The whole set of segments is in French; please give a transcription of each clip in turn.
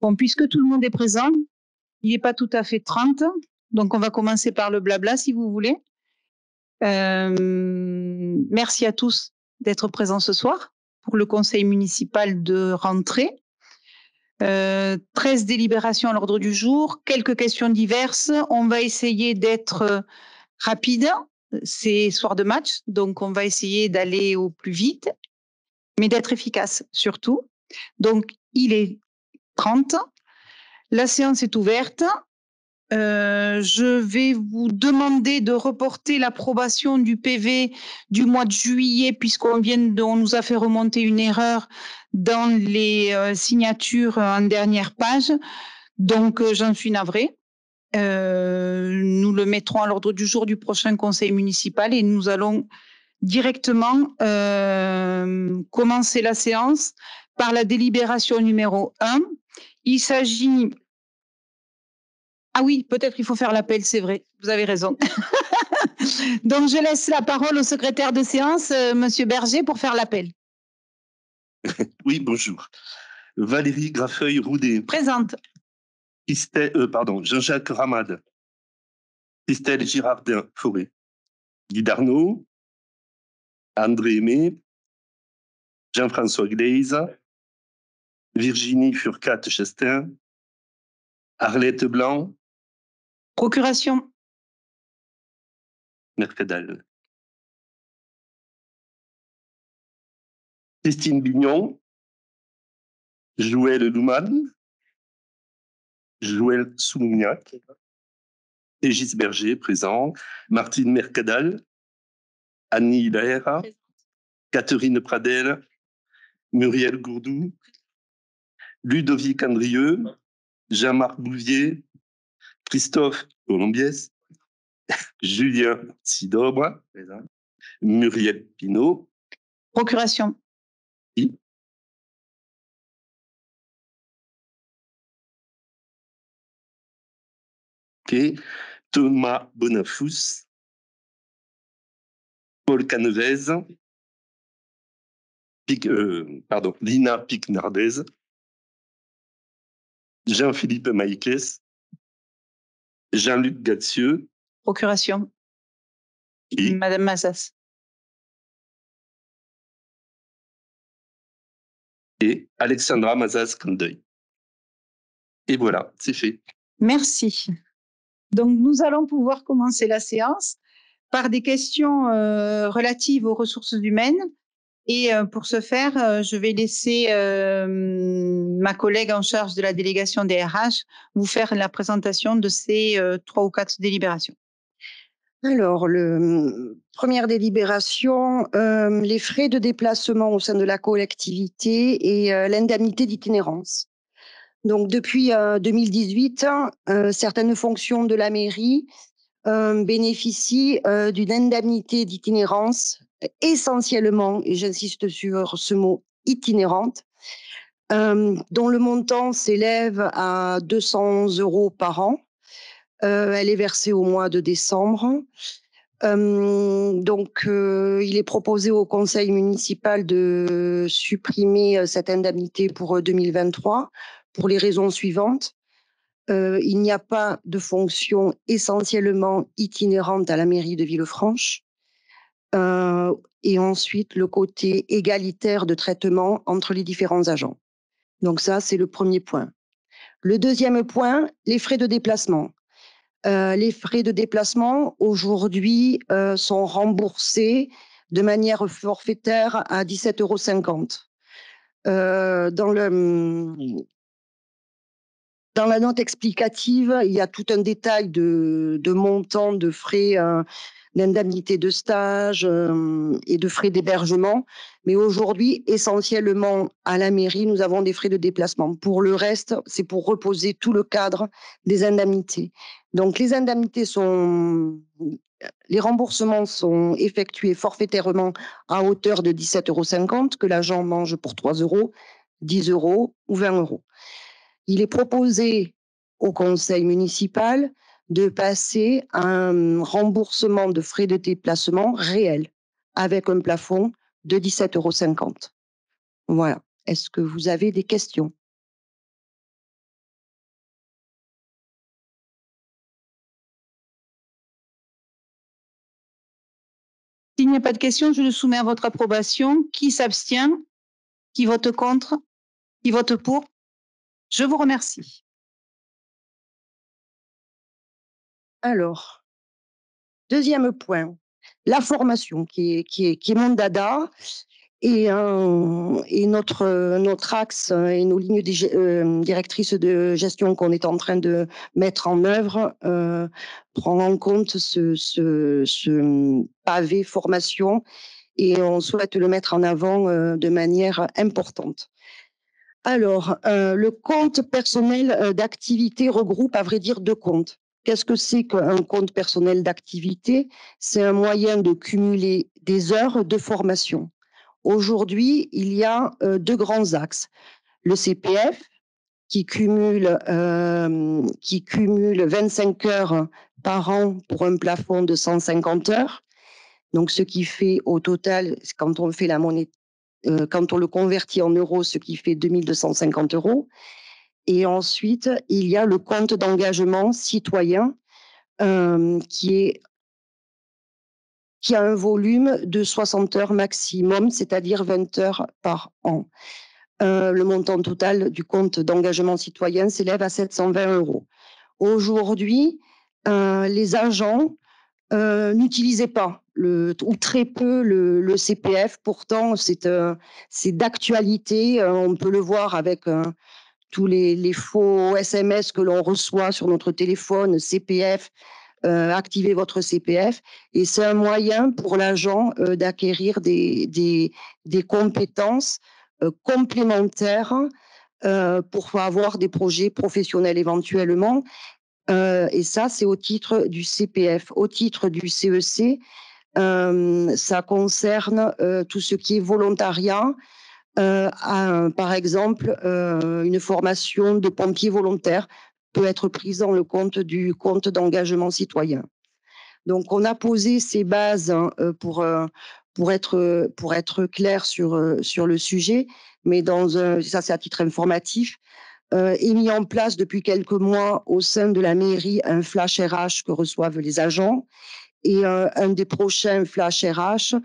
Bon, puisque tout le monde est présent, il n'est pas tout à fait 30, donc on va commencer par le blabla si vous voulez. Merci à tous d'être présents ce soir pour le conseil municipal de rentrée. 13 délibérations à l'ordre du jour, quelques questions diverses. On va essayer d'être rapide. C'est soir de match, donc on va essayer d'aller au plus vite, mais d'être efficace surtout. Donc, il est 30. La séance est ouverte. Je vais vous demander de reporter l'approbation du PV du mois de juillet puisqu'on nous a fait remonter une erreur dans les signatures en dernière page. Donc, j'en suis navrée. Nous le mettrons à l'ordre du jour du prochain conseil municipal et nous allons directement commencer la séance par la délibération numéro 1. Il s'agit... Ah oui, peut-être il faut faire l'appel, c'est vrai, vous avez raison. Donc, je laisse la parole au secrétaire de séance, Monsieur Berger, pour faire l'appel. Oui, bonjour. Valérie Graffeuil-Roudet. Présente. Jean-Jacques Ramade. Christelle Girardin-Forêt. Guy Darnaud. André Aimé. Jean-François Gleize. Virginie Furcat-Chestin. Arlette Blanc. Procuration. Mercadal. Christine Bignon. Joël Louman. Joël Soumignac. Régis Berger, présent. Martine Mercadal. Annie Lahera. Catherine Pradel. Muriel Gourdou. Ludovic Andrieux. Jean-Marc Bouvier. Christophe Colombiès. Julien Sidobre. Muriel Pinault. Procuration. Oui. Okay. Thomas Bonafous. Paul Canevez. Lina Pic-Nardez. Jean-Philippe Maïkès. Jean-Luc Gatzieux. Procuration. Et Madame Massas. et Alexandra Mazas-Candeuil. Et voilà, c'est fait. Merci. Donc, nous allons pouvoir commencer la séance par des questions relatives aux ressources humaines. Et pour ce faire, je vais laisser ma collègue en charge de la délégation des RH vous faire la présentation de ces 3 ou 4 délibérations. Alors, première délibération, les frais de déplacement au sein de la collectivité et l'indemnité d'itinérance. Donc, depuis 2018, certaines fonctions de la mairie bénéficient d'une indemnité d'itinérance essentiellement, et j'insiste sur ce mot, itinérante, dont le montant s'élève à 200 € par an. Elle est versée au mois de décembre. Donc, il est proposé au conseil municipal de supprimer cette indemnité pour 2023 pour les raisons suivantes. Il n'y a pas de fonction essentiellement itinérante à la mairie de Villefranche. Et ensuite, le côté égalitaire de traitement entre les différents agents. Donc ça, c'est le premier point. Le deuxième point, les frais de déplacement. Les frais de déplacement, aujourd'hui, sont remboursés de manière forfaitaire à 17,50 €. Dans la note explicative, il y a tout un détail de montants de frais d'indemnité de stage et de frais d'hébergement. Mais aujourd'hui, essentiellement à la mairie, nous avons des frais de déplacement. Pour le reste, c'est pour reposer tout le cadre des indemnités. Donc, les remboursements sont effectués forfaitairement à hauteur de 17,50 € que l'agent mange pour 3 €, 10 € ou 20 €. Il est proposé au conseil municipal de passer à un remboursement de frais de déplacement réel avec un plafond de 17,50 €. Voilà. Est-ce que vous avez des questions? n'y a pas de questions, je le soumets à votre approbation. Qui s'abstient? Qui vote contre? Qui vote pour? Je vous remercie. Alors, deuxième point, la formation qui est mon dada et notre axe et nos lignes directrices de gestion qu'on est en train de mettre en œuvre prend en compte ce pavé formation et on souhaite le mettre en avant de manière importante. Alors, le compte personnel d'activité regroupe, à vrai dire, deux comptes. Qu'est-ce que c'est qu'un compte personnel d'activité? C'est un moyen de cumuler des heures de formation. Aujourd'hui, il y a deux grands axes. Le CPF, qui cumule 25 heures par an pour un plafond de 150 heures. Donc, ce qui fait au total, quand on fait la monnaie, quand on le convertit en euros, ce qui fait 2 250 euros. Et ensuite, il y a le compte d'engagement citoyen qui a un volume de 60 heures maximum, c'est-à-dire 20 heures par an. Le montant total du compte d'engagement citoyen s'élève à 720 euros. Aujourd'hui, les agents n'utilisaient pas ou très peu le CPF. Pourtant, c'est d'actualité. On peut le voir avec tous les faux SMS que l'on reçoit sur notre téléphone, CPF, activez votre CPF. Et c'est un moyen pour l'agent d'acquérir des compétences complémentaires pour avoir des projets professionnels éventuellement. Et ça, c'est au titre du CPF. Au titre du CEC, ça concerne tout ce qui est volontariat. Par exemple, une formation de pompier volontaire peut être prise dans le compte du compte d'engagement citoyen. Donc, on a posé ces bases pour être clair sur le sujet, mais ça c'est à titre informatif. Est mis en place depuis quelques mois au sein de la mairie un flash RH que reçoivent les agents et un des prochains flash RH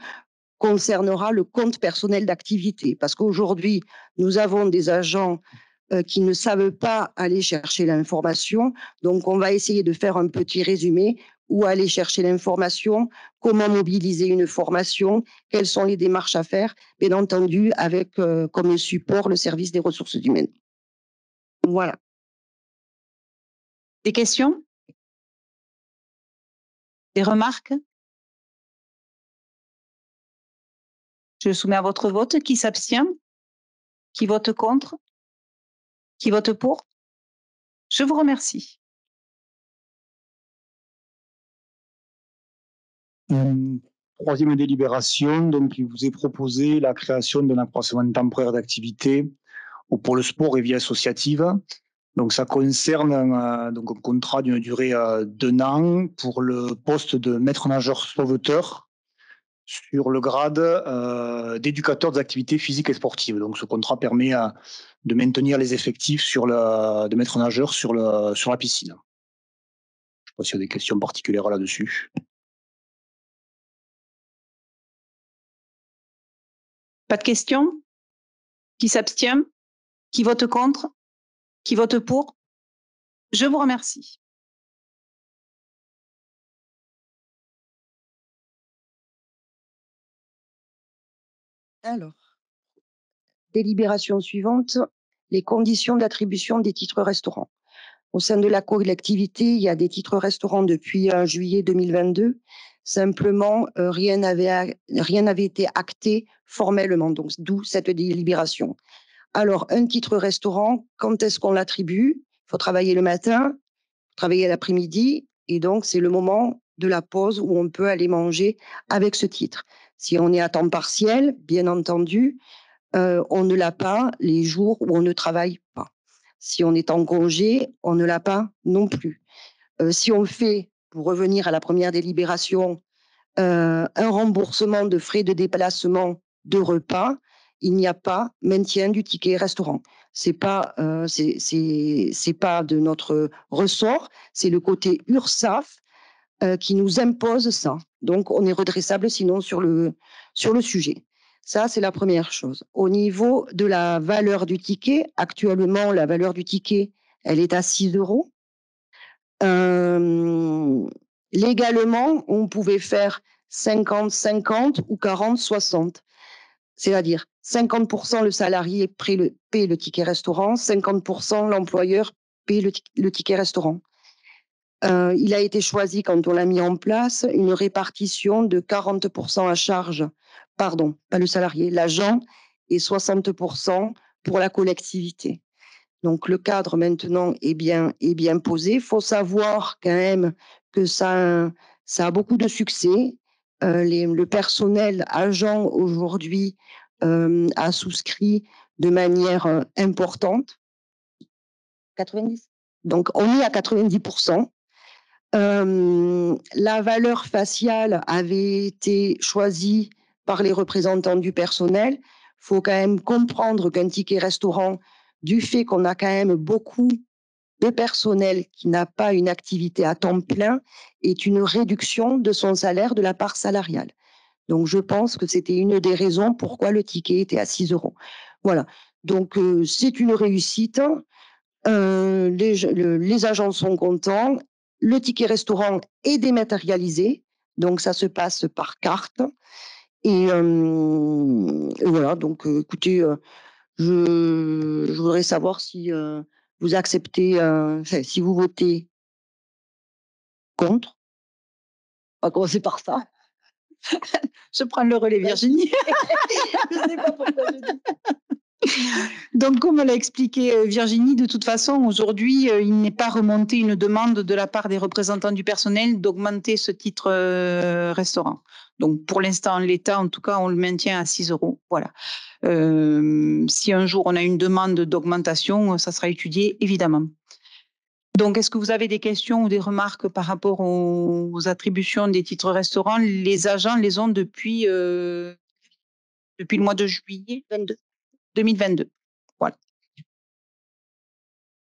concernera le compte personnel d'activité parce qu'aujourd'hui nous avons des agents qui ne savent pas aller chercher l'information. Donc, on va essayer de faire un petit résumé où aller chercher l'information, comment mobiliser une formation, quelles sont les démarches à faire, bien entendu avec comme support le service des ressources humaines. Voilà. Des questions? Des remarques? Je soumets à votre vote. Qui s'abstient? Qui vote contre? Qui vote pour? Je vous remercie. Troisième délibération, donc il vous est proposé la création d'un accroissement temporaire d'activité pour le sport et vie associative. Donc ça concerne donc un contrat d'une durée d'1 an pour le poste de maître nageur sauveteur sur le grade d'éducateur des activités physiques et sportives. Donc ce contrat permet de maintenir les effectifs de maître nageur sur la piscine. Je ne sais pas s'il y a des questions particulières là-dessus. Pas de questions? Qui s'abstient? Qui vote contre? Qui vote pour? Je vous remercie. Alors, délibération suivante, les conditions d'attribution des titres restaurants. Au sein de la collectivité, il y a des titres restaurants depuis juillet 2022. Simplement, rien n'avait été acté formellement, donc d'où cette délibération. Alors, un titre restaurant, quand est-ce qu'on l'attribue? Il faut travailler le matin, travailler l'après-midi, et donc c'est le moment de la pause où on peut aller manger avec ce titre. Si on est à temps partiel, bien entendu, on ne l'a pas les jours où on ne travaille pas. Si on est en congé, on ne l'a pas non plus. Si on fait, pour revenir à la première délibération, un remboursement de frais de déplacement de repas, il n'y a pas maintien du ticket restaurant. C'est pas de notre ressort, c'est le côté URSSAF qui nous impose ça. Donc, on est redressable sinon sur le sujet. Ça, c'est la première chose. Au niveau de la valeur du ticket, actuellement, la valeur du ticket, elle est à 6 €. Légalement, on pouvait faire 50-50 ou 40-60. C'est-à-dire 50% le salarié paie le ticket restaurant, 50% l'employeur paie le ticket restaurant. Il a été choisi, quand on l'a mis en place, une répartition de 40% à charge, pardon, pas le salarié, l'agent, et 60% pour la collectivité. Donc le cadre maintenant est bien posé. Il faut savoir quand même que ça a beaucoup de succès. Le personnel agent aujourd'hui a souscrit de manière importante. 90. Donc on est à 90%. La valeur faciale avait été choisie par les représentants du personnel. Il faut quand même comprendre qu'un ticket restaurant, du fait qu'on a quand même beaucoup de personnel qui n'a pas une activité à temps plein, est une réduction de son salaire de la part salariale. Donc, je pense que c'était une des raisons pourquoi le ticket était à 6 €. Voilà. Donc, c'est une réussite. Les agents sont contents. Le ticket restaurant est dématérialisé. Donc, ça se passe par carte. Et voilà. Donc, écoutez, je voudrais savoir si vous acceptez, si vous votez contre. On va commencer par ça. Je prends le relais, Virginie. Je ne sais pas pourquoi je dis. Donc, comme l'a expliqué Virginie, de toute façon, aujourd'hui, il n'est pas remonté une demande de la part des représentants du personnel d'augmenter ce titre restaurant. Donc, pour l'instant, l'État, en tout cas, on le maintient à 6 €. Voilà. Si un jour on a une demande d'augmentation, ça sera étudié, évidemment. Donc, est-ce que vous avez des questions ou des remarques par rapport aux attributions des titres restaurants? Les agents les ont depuis le mois de juillet 2022. Voilà.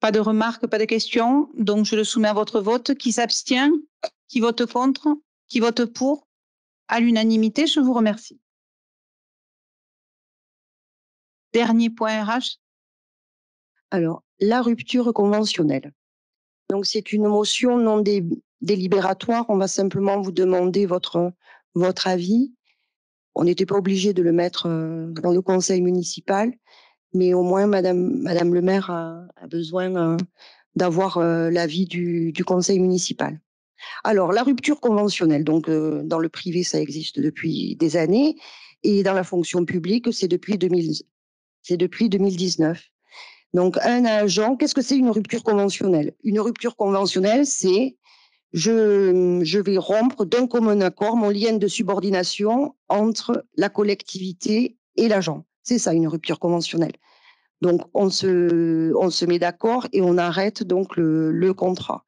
Pas de remarques, pas de questions. Donc, je le soumets à votre vote. Qui s'abstient? Qui vote contre? Qui vote pour? À l'unanimité, je vous remercie. Dernier point RH. Alors, la rupture conventionnelle. Donc, c'est une motion non délibératoire. On va simplement vous demander votre avis. On n'était pas obligé de le mettre dans le conseil municipal, mais au moins, Madame le maire a besoin d'avoir l'avis du conseil municipal. Alors, la rupture conventionnelle, donc dans le privé, ça existe depuis des années, et dans la fonction publique, c'est depuis 2019. Donc, un agent, qu'est-ce que c'est une rupture conventionnelle? Une rupture conventionnelle, c'est je vais rompre d'un commun accord mon lien de subordination entre la collectivité et l'agent. C'est ça, une rupture conventionnelle. Donc, on se met d'accord et on arrête donc le contrat.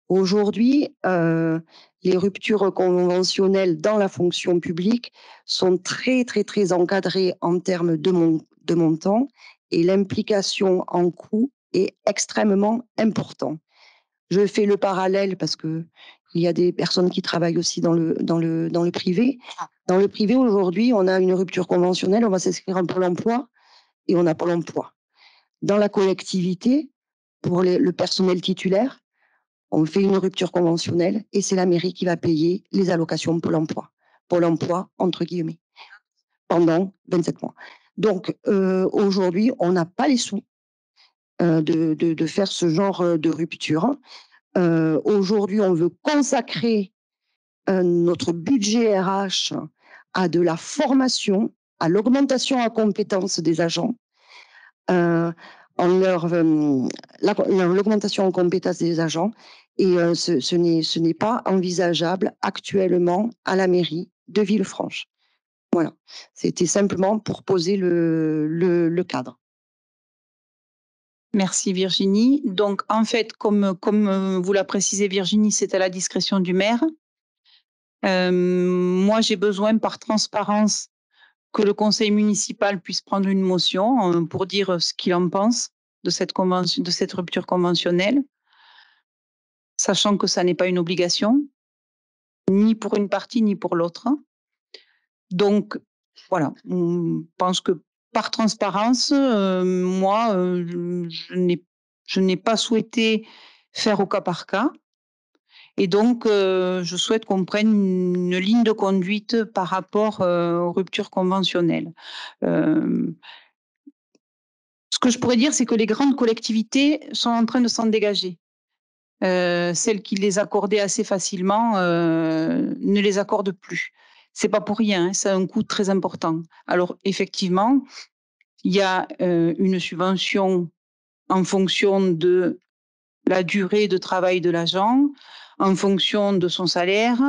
Aujourd'hui, les ruptures conventionnelles dans la fonction publique sont très, très, très encadrées en termes de montant, et l'implication en coût est extrêmement importante. Je fais le parallèle parce que il y a des personnes qui travaillent aussi dans le privé. Dans le privé, aujourd'hui, on a une rupture conventionnelle, on va s'inscrire en Pôle emploi et on a Pôle emploi. Dans la collectivité, pour le personnel titulaire, on fait une rupture conventionnelle et c'est la mairie qui va payer les allocations Pôle emploi. Pôle emploi, entre guillemets, pendant 27 mois. Donc, aujourd'hui, on n'a pas les sous de faire ce genre de rupture. Aujourd'hui, on veut consacrer notre budget RH à de la formation, à l'augmentation en compétences des agents, l'augmentation en compétences des agents, et ce n'est pas envisageable actuellement à la mairie de Villefranche. Voilà, c'était simplement pour poser le cadre. Merci Virginie. Donc, en fait, comme vous l'a précisé Virginie, c'est à la discrétion du maire. Moi, j'ai besoin, par transparence, que le conseil municipal puisse prendre une motion pour dire ce qu'il en pense de cette rupture conventionnelle, sachant que ça n'est pas une obligation. ni pour une partie ni pour l'autre. Donc, voilà, on pense que par transparence, moi, je n'ai pas souhaité faire au cas par cas. Et donc, je souhaite qu'on prenne une ligne de conduite par rapport aux ruptures conventionnelles. Ce que je pourrais dire, c'est que les grandes collectivités sont en train de s'en dégager. Celles qui les accordaient assez facilement ne les accordent plus. C'est pas pour rien, hein, ça a un coût très important. Alors effectivement, il y a une subvention en fonction de la durée de travail de l'agent, en fonction de son salaire,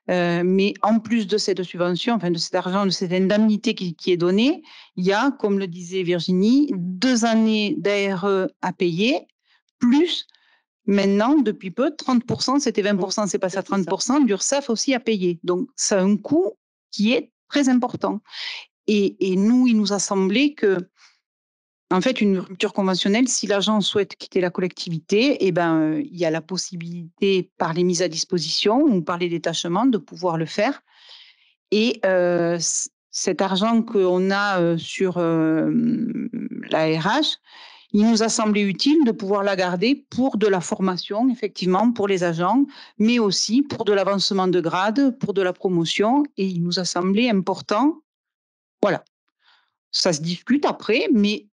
mais en plus de cette subvention, enfin de cet argent, de cette indemnité qui est donnée, il y a, comme le disait Virginie, 2 années d'ARE à payer, plus maintenant, depuis peu, 30%, c'était 20%, c'est passé à 30%, d'URSSAF aussi à payer. Donc, ça a un coût qui est très important. Et nous, il nous a semblé que, en fait, une rupture conventionnelle, si l'agent souhaite quitter la collectivité, il y a la possibilité, par les mises à disposition ou par les détachements, de pouvoir le faire. Et cet argent qu'on a sur la RH, il nous a semblé utile de pouvoir la garder pour de la formation, effectivement, pour les agents, mais aussi pour de l'avancement de grade, pour de la promotion. Et il nous a semblé important. Voilà. Ça se discute après, mais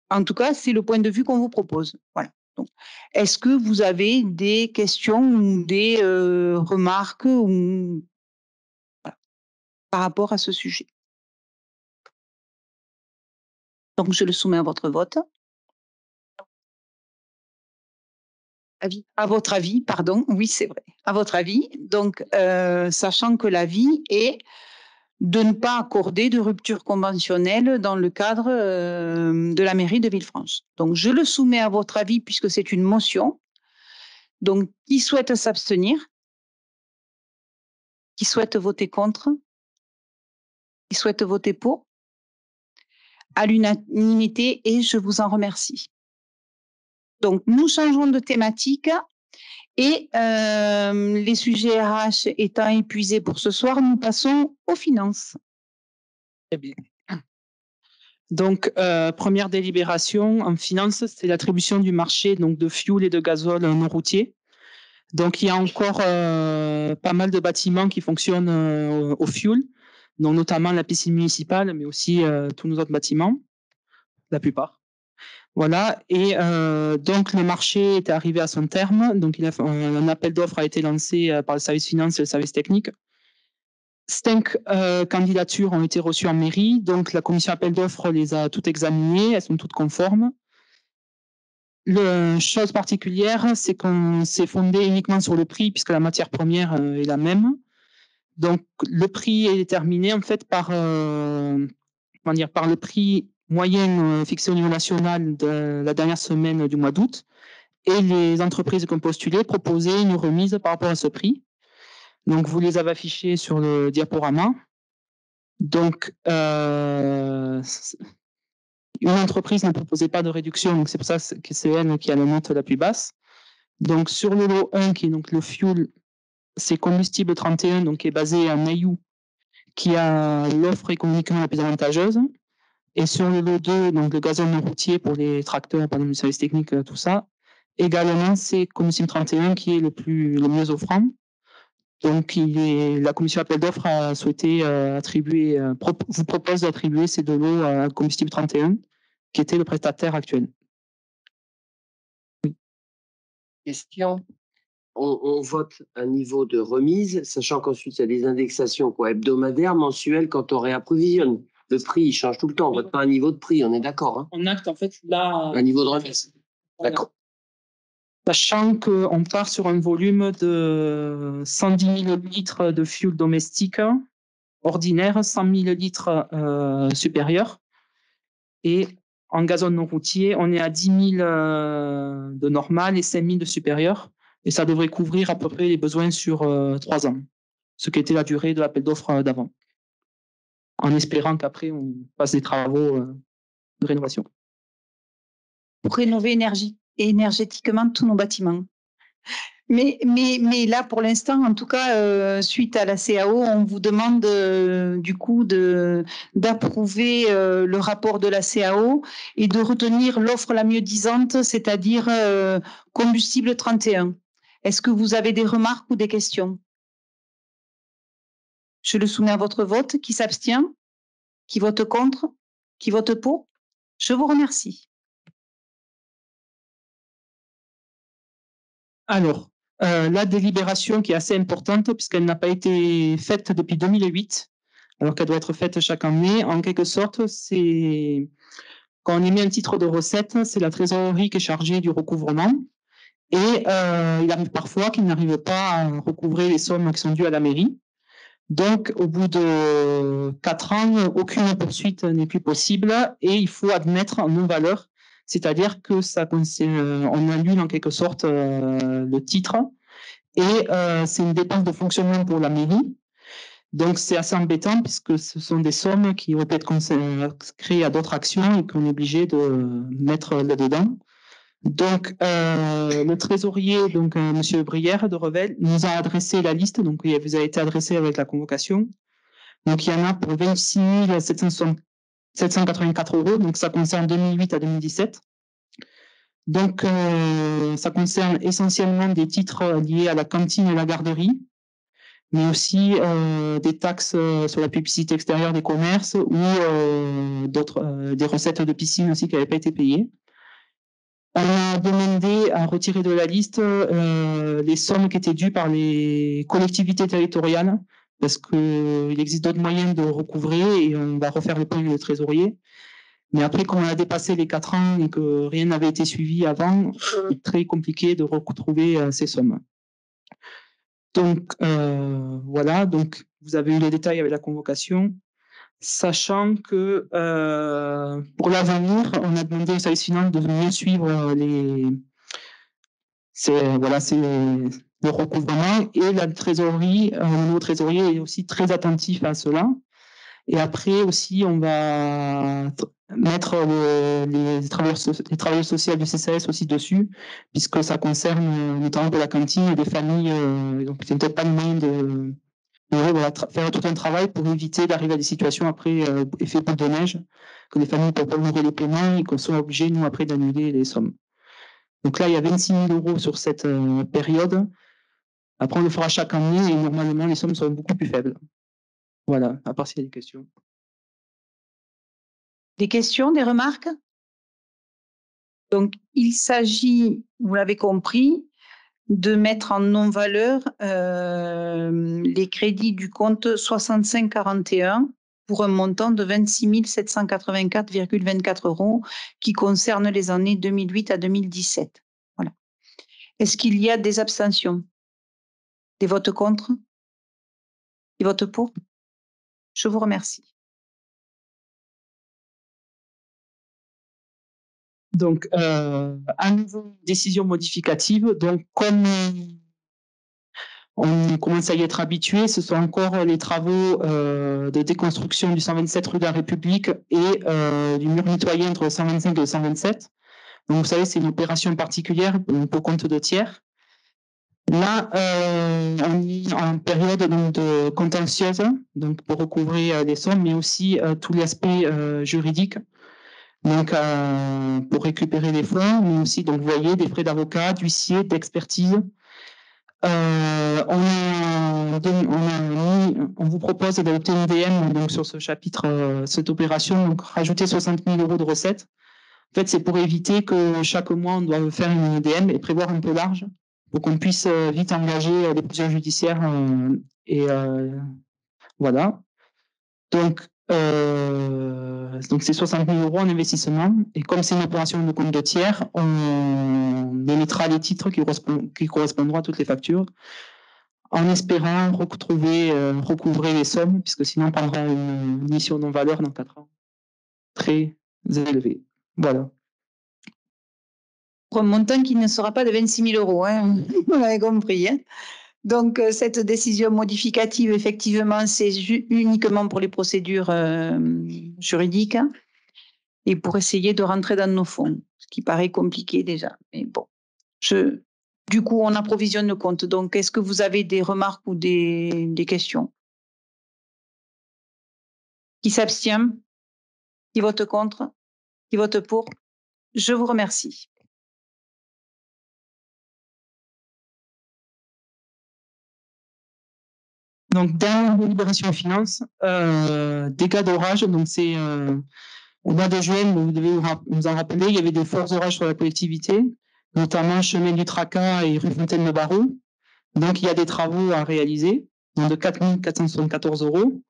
en tout cas, c'est le point de vue qu'on vous propose. Voilà. Donc, est-ce que vous avez des questions ou des remarques ou, voilà, par rapport à ce sujet? Donc, je le soumets à votre vote. À votre avis, pardon. Oui, c'est vrai. À votre avis. Donc, sachant que l'avis est de ne pas accorder de rupture conventionnelle dans le cadre de la mairie de Villefranche. Donc, je le soumets à votre avis puisque c'est une motion. Donc, qui souhaite s'abstenir? Qui souhaite voter contre? Qui souhaite voter pour? À l'unanimité, et je vous en remercie. Donc, nous changeons de thématique. Et les sujets RH étant épuisés pour ce soir, nous passons aux finances. Très bien. Donc, première délibération en finance, c'est l'attribution du marché donc, de fioul et de gazole non routier. Donc, il y a encore pas mal de bâtiments qui fonctionnent au fioul, donc notamment la piscine municipale, mais aussi tous nos autres bâtiments, la plupart. Voilà, et donc le marché est arrivé à son terme. Donc, un appel d'offres a été lancé par le service finance et le service technique. 5 candidatures ont été reçues en mairie. Donc, la commission appel d'offres les a toutes examinées. Elles sont toutes conformes. La chose particulière, c'est qu'on s'est fondé uniquement sur le prix puisque la matière première est la même. Donc, le prix est déterminé en fait par le prix moyen fixé au niveau national de la dernière semaine du mois d'août. Et les entreprises qui ont postulé proposaient une remise par rapport à ce prix. Donc, vous les avez affichés sur le diaporama. Donc, une entreprise ne proposait pas de réduction, donc c'est pour ça que c'est elle qui a la note la plus basse. Donc, sur le lot 1, qui est donc le fuel, c'est Combustible 31, donc qui est basé à Nailloux, qui a l'offre économiquement la plus avantageuse. Et sur le lot 2, donc le gazole non routier pour les tracteurs, par exemple, le service technique, tout ça. Également, c'est Combustible 31 qui est le mieux offrant. Donc, la commission appel d'offres a souhaité vous propose d'attribuer ces 2 lots à Combustible 31, qui était le prestataire actuel. Oui. Question. On vote un niveau de remise, sachant qu'ensuite il y a des indexations hebdomadaires, mensuelles, quand on réapprovisionne. Le prix, il change tout le temps. On ne vote pas un niveau de prix, on est d'accord, hein? On acte en fait là. Un niveau de remise. Voilà. D'accord. Sachant qu'on part sur un volume de 110 000 litres de fuel domestique ordinaire, 100 000 litres supérieurs. Et en gazole non routier, on est à 10 000 de normal et 5 000 de supérieur. Et ça devrait couvrir à peu près les besoins sur 3 ans, ce qui était la durée de l'appel d'offres d'avant. En espérant qu'après, on fasse des travaux de rénovation. Pour rénover énergétiquement tous nos bâtiments. Mais là, pour l'instant, en tout cas, suite à la CAO, on vous demande du coup d'approuver le rapport de la CAO et de retenir l'offre la mieux disante, c'est-à-dire combustible 31. Est-ce que vous avez des remarques ou des questions? Je le soumets à votre vote. Qui s'abstient? Qui vote contre? Qui vote pour? Je vous remercie. Alors, la délibération qui est assez importante puisqu'elle n'a pas été faite depuis 2008, alors qu'elle doit être faite chaque année. En quelque sorte, c'est quand on émet un titre de recette, c'est la trésorerie qui est chargée du recouvrement. Et il arrive parfois qu'il n'arrive pas à recouvrer les sommes qui sont dues à la mairie. Donc, au bout de 4 ans, aucune poursuite n'est plus possible et il faut admettre en non-valeur, c'est-à-dire que on annule en quelque sorte le titre et c'est une dépense de fonctionnement pour la mairie. Donc, c'est assez embêtant puisque ce sont des sommes qui auraient pu être créées à d'autres actions et qu'on est obligé de mettre là-dedans. Donc, le trésorier, donc Monsieur Brière de Revel, nous a adressé la liste. Donc, il vous a été adressé avec la convocation. Donc, il y en a pour 26 784 €. Donc, ça concerne 2008 à 2017. Donc, ça concerne essentiellement des titres liés à la cantine et la garderie, mais aussi des taxes sur la publicité extérieure des commerces ou des recettes de piscine aussi qui n'avaient pas été payées. On a demandé à retirer de la liste les sommes qui étaient dues par les collectivités territoriales, parce qu'il existe d'autres moyens de recouvrer et on va refaire le point avec le trésorier. Mais après, comme on a dépassé les 4 ans et que rien n'avait été suivi avant, c'est très compliqué de retrouver ces sommes. Donc, voilà, donc vous avez eu les détails avec la convocation. Sachant que pour l'avenir, on a demandé au service finance de mieux suivre le recouvrement et la trésorerie, le nouveau trésorier est aussi très attentif à cela. Et après aussi, on va mettre les travailleurs sociaux du CCAS aussi dessus, puisque ça concerne notamment de la cantine et des familles, donc c'est peut-être pas le moyen de faire tout un travail pour éviter d'arriver à des situations après effet boule de neige, que les familles ne peuvent pas honorer les paiements et qu'on soit obligés, nous, après, d'annuler les sommes. Donc là, il y a 26 000 € sur cette période. Après, on le fera chaque année et normalement, les sommes seront beaucoup plus faibles. Voilà, à part s'il y a des questions. Des questions, des remarques? Donc, il s'agit, vous l'avez compris, de mettre en non-valeur les crédits du compte 6541 pour un montant de 26 784,24 € qui concerne les années 2008 à 2017. Voilà. Est-ce qu'il y a des abstentions? Des votes contre? Des votes pour? Je vous remercie. Donc, à nouveau, décision modificative. Donc, comme on commence à y être habitué, ce sont encore les travaux de déconstruction du 127 rue de la République et du mur mitoyen entre le 125 et le 127. Donc, vous savez, c'est une opération particulière pour compte de tiers. Là, on est en période de contentieuse, donc pour recouvrer des sommes, mais aussi tout l'aspect juridique. Donc, pour récupérer les fonds, mais aussi, donc, vous voyez, des frais d'avocat, d'huissier, d'expertise. On vous propose d'adopter une DM donc, sur ce chapitre, cette opération, donc rajouter 60 000 € de recettes. En fait, c'est pour éviter que chaque mois, on doit faire une DM et prévoir un peu large pour qu'on puisse vite engager des procédures judiciaires. Voilà. Donc, c'est 60 000 € en investissement. Et comme c'est une opération de compte de tiers, on émettra les titres qui correspondront à toutes les factures, en espérant recouvrer les sommes, puisque sinon on prendra une mission non-valeur dans 4 ans. Très élevée. Voilà. Pour un montant qui ne sera pas de 26 000 €, hein. Vous l'avez compris, hein. Donc, cette décision modificative, effectivement, c'est uniquement pour les procédures juridiques et pour essayer de rentrer dans nos fonds, ce qui paraît compliqué déjà. Mais bon, Du coup, on approvisionne le compte. Donc, est-ce que vous avez des remarques ou des questions? Qui s'abstient? Qui vote contre? Qui vote pour? Je vous remercie. Donc, dernière délibération finance, dégâts d'orage. Donc, c'est au mois de juin, vous devez vous en rappeler, il y avait de forts orages sur la collectivité, notamment chemin du Tracas et rue Fontaine-le-Barreau. Donc, il y a des travaux à réaliser, donc de 4 474 €.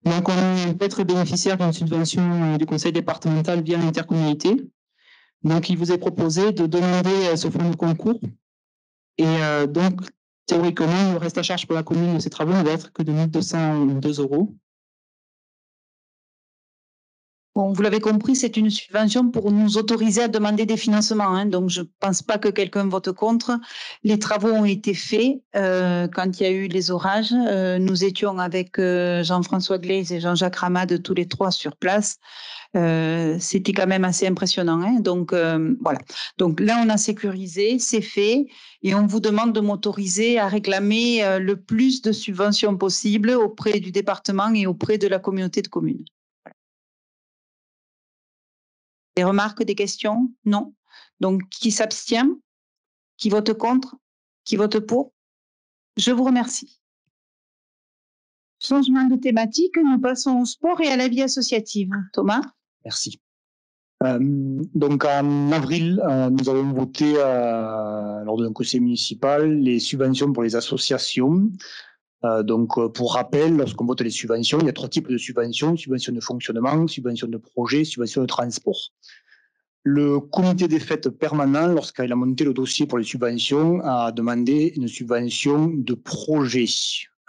Donc, on peut être bénéficiaire d'une subvention du conseil départemental via l'intercommunalité. Donc, il vous est proposé de demander ce fonds de concours. Et donc, théoriquement, le reste à charge pour la commune de ces travaux ne va être que de 1 202 €. Bon, vous l'avez compris, c'est une subvention pour nous autoriser à demander des financements. Hein, donc, je ne pense pas que quelqu'un vote contre. Les travaux ont été faits quand il y a eu les orages. Nous étions avec Jean-François Glaise et Jean-Jacques Ramade, tous les trois sur place. C'était quand même assez impressionnant. Hein, donc, voilà. Donc là, on a sécurisé, c'est fait. Et on vous demande de m'autoriser à réclamer le plus de subventions possible auprès du département et auprès de la communauté de communes. Des remarques, des questions? Non. Donc, qui s'abstient? Qui vote contre? Qui vote pour? Je vous remercie. Changement de thématique, nous passons au sport et à la vie associative. Thomas? Merci. Donc en avril, nous avons voté lors d'un conseil municipal les subventions pour les associations. Donc pour rappel, lorsqu'on vote les subventions, il y a 3 types de subventions: subvention de fonctionnement, subvention de projet, subvention de transport. Le comité des fêtes permanent, lorsqu'il a monté le dossier pour les subventions, a demandé une subvention de projet.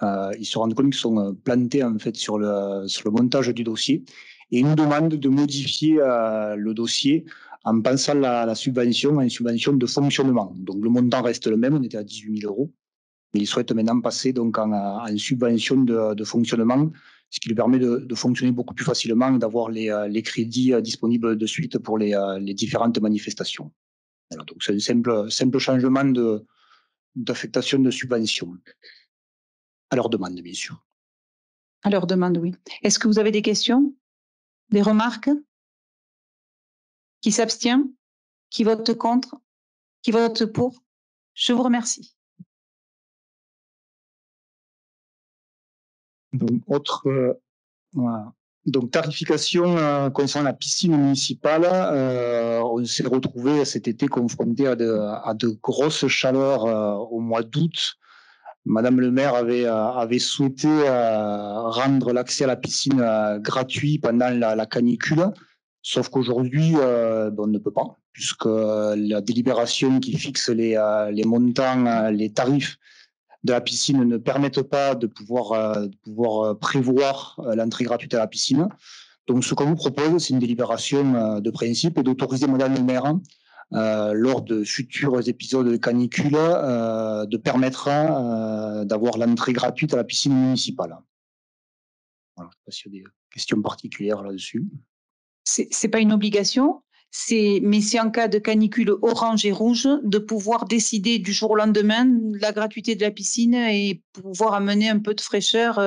Ils se rendent compte qu'ils sont plantés en fait sur le montage du dossier, et ils nous demandent de modifier le dossier en pensant la subvention à une subvention de fonctionnement. Donc le montant reste le même, on était à 18 000 €, mais ils souhaitent maintenant passer donc en subvention de fonctionnement, ce qui lui permet de fonctionner beaucoup plus facilement et d'avoir les crédits disponibles de suite pour les différentes manifestations. Voilà, donc c'est un simple changement d'affectation de subvention. À leur demande, bien sûr. À leur demande, oui. Est-ce que vous avez des questions? Des remarques? Qui s'abstient? Qui vote contre? Qui vote pour? Je vous remercie. Donc, voilà. Donc, tarification concernant la piscine municipale, on s'est retrouvé cet été confronté à de grosses chaleurs au mois d'août. Madame le maire avait souhaité rendre l'accès à la piscine gratuit pendant la canicule, sauf qu'aujourd'hui, on ne peut pas, puisque la délibération qui fixe les montants, les tarifs de la piscine ne permettent pas de pouvoir prévoir l'entrée gratuite à la piscine. Donc, ce qu'on vous propose, c'est une délibération de principe et d'autoriser Madame le maire, lors de futurs épisodes de canicule, de permettre d'avoir l'entrée gratuite à la piscine municipale. Voilà, je ne sais pas s'il y a des questions particulières là-dessus. C'est pas une obligation, mais c'est en cas de canicule orange et rouge de pouvoir décider du jour au lendemain de la gratuité de la piscine et pouvoir amener un peu de fraîcheur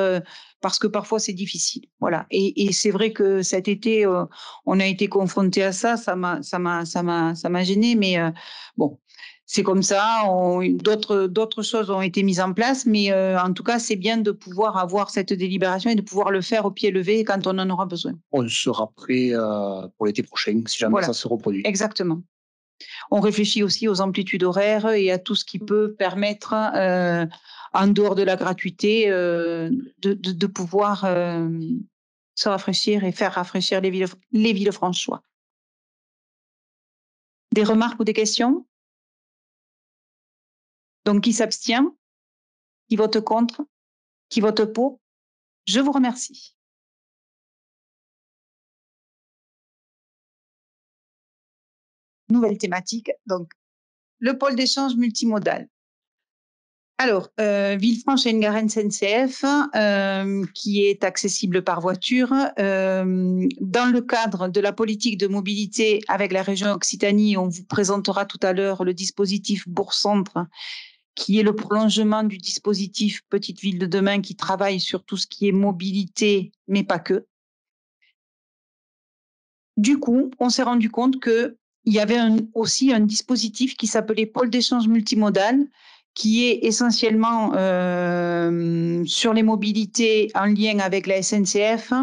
parce que parfois c'est difficile. Voilà. Et c'est vrai que cet été on a été confronté à ça. Ça m'a gêné, mais bon. C'est comme ça, d'autres choses ont été mises en place, mais en tout cas, c'est bien de pouvoir avoir cette délibération et de pouvoir le faire au pied levé quand on en aura besoin. On sera prêt pour l'été prochain, si jamais ça se reproduit. Exactement. On réfléchit aussi aux amplitudes horaires et à tout ce qui peut permettre, en dehors de la gratuité, de pouvoir se rafraîchir et faire rafraîchir les Villefranchois. Des remarques ou des questions? Donc, qui s'abstient? Qui vote contre? Qui vote pour? Je vous remercie. Nouvelle thématique, donc le pôle d'échange multimodal. Alors, Villefranche a une gare SNCF qui est accessible par voiture. Dans le cadre de la politique de mobilité avec la région Occitanie, on vous présentera tout à l'heure le dispositif Bourg-Centre, qui est le prolongement du dispositif Petite Ville de demain, qui travaille sur tout ce qui est mobilité, mais pas que. Du coup, on s'est rendu compte qu'il y avait aussi un dispositif qui s'appelait Pôle d'échange multimodal, qui est essentiellement sur les mobilités en lien avec la SNCF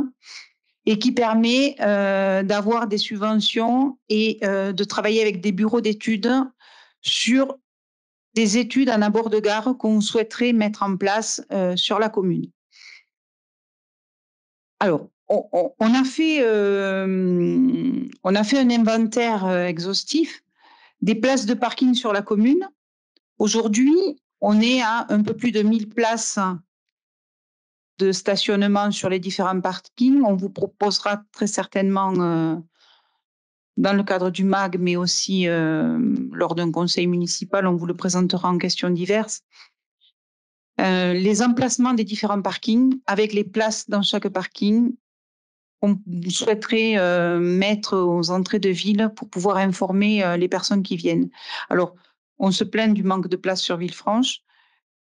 et qui permet d'avoir des subventions et de travailler avec des bureaux d'études sur des études en abord de gare qu'on souhaiterait mettre en place sur la commune. Alors, on a fait un inventaire exhaustif des places de parking sur la commune. Aujourd'hui, on est à un peu plus de 1000 places de stationnement sur les différents parkings. On vous proposera très certainement, dans le cadre du MAG, mais aussi lors d'un conseil municipal, on vous le présentera en questions diverses, les emplacements des différents parkings avec les places dans chaque parking. On souhaiterait mettre aux entrées de ville pour pouvoir informer les personnes qui viennent. Alors, on se plaint du manque de place sur Villefranche.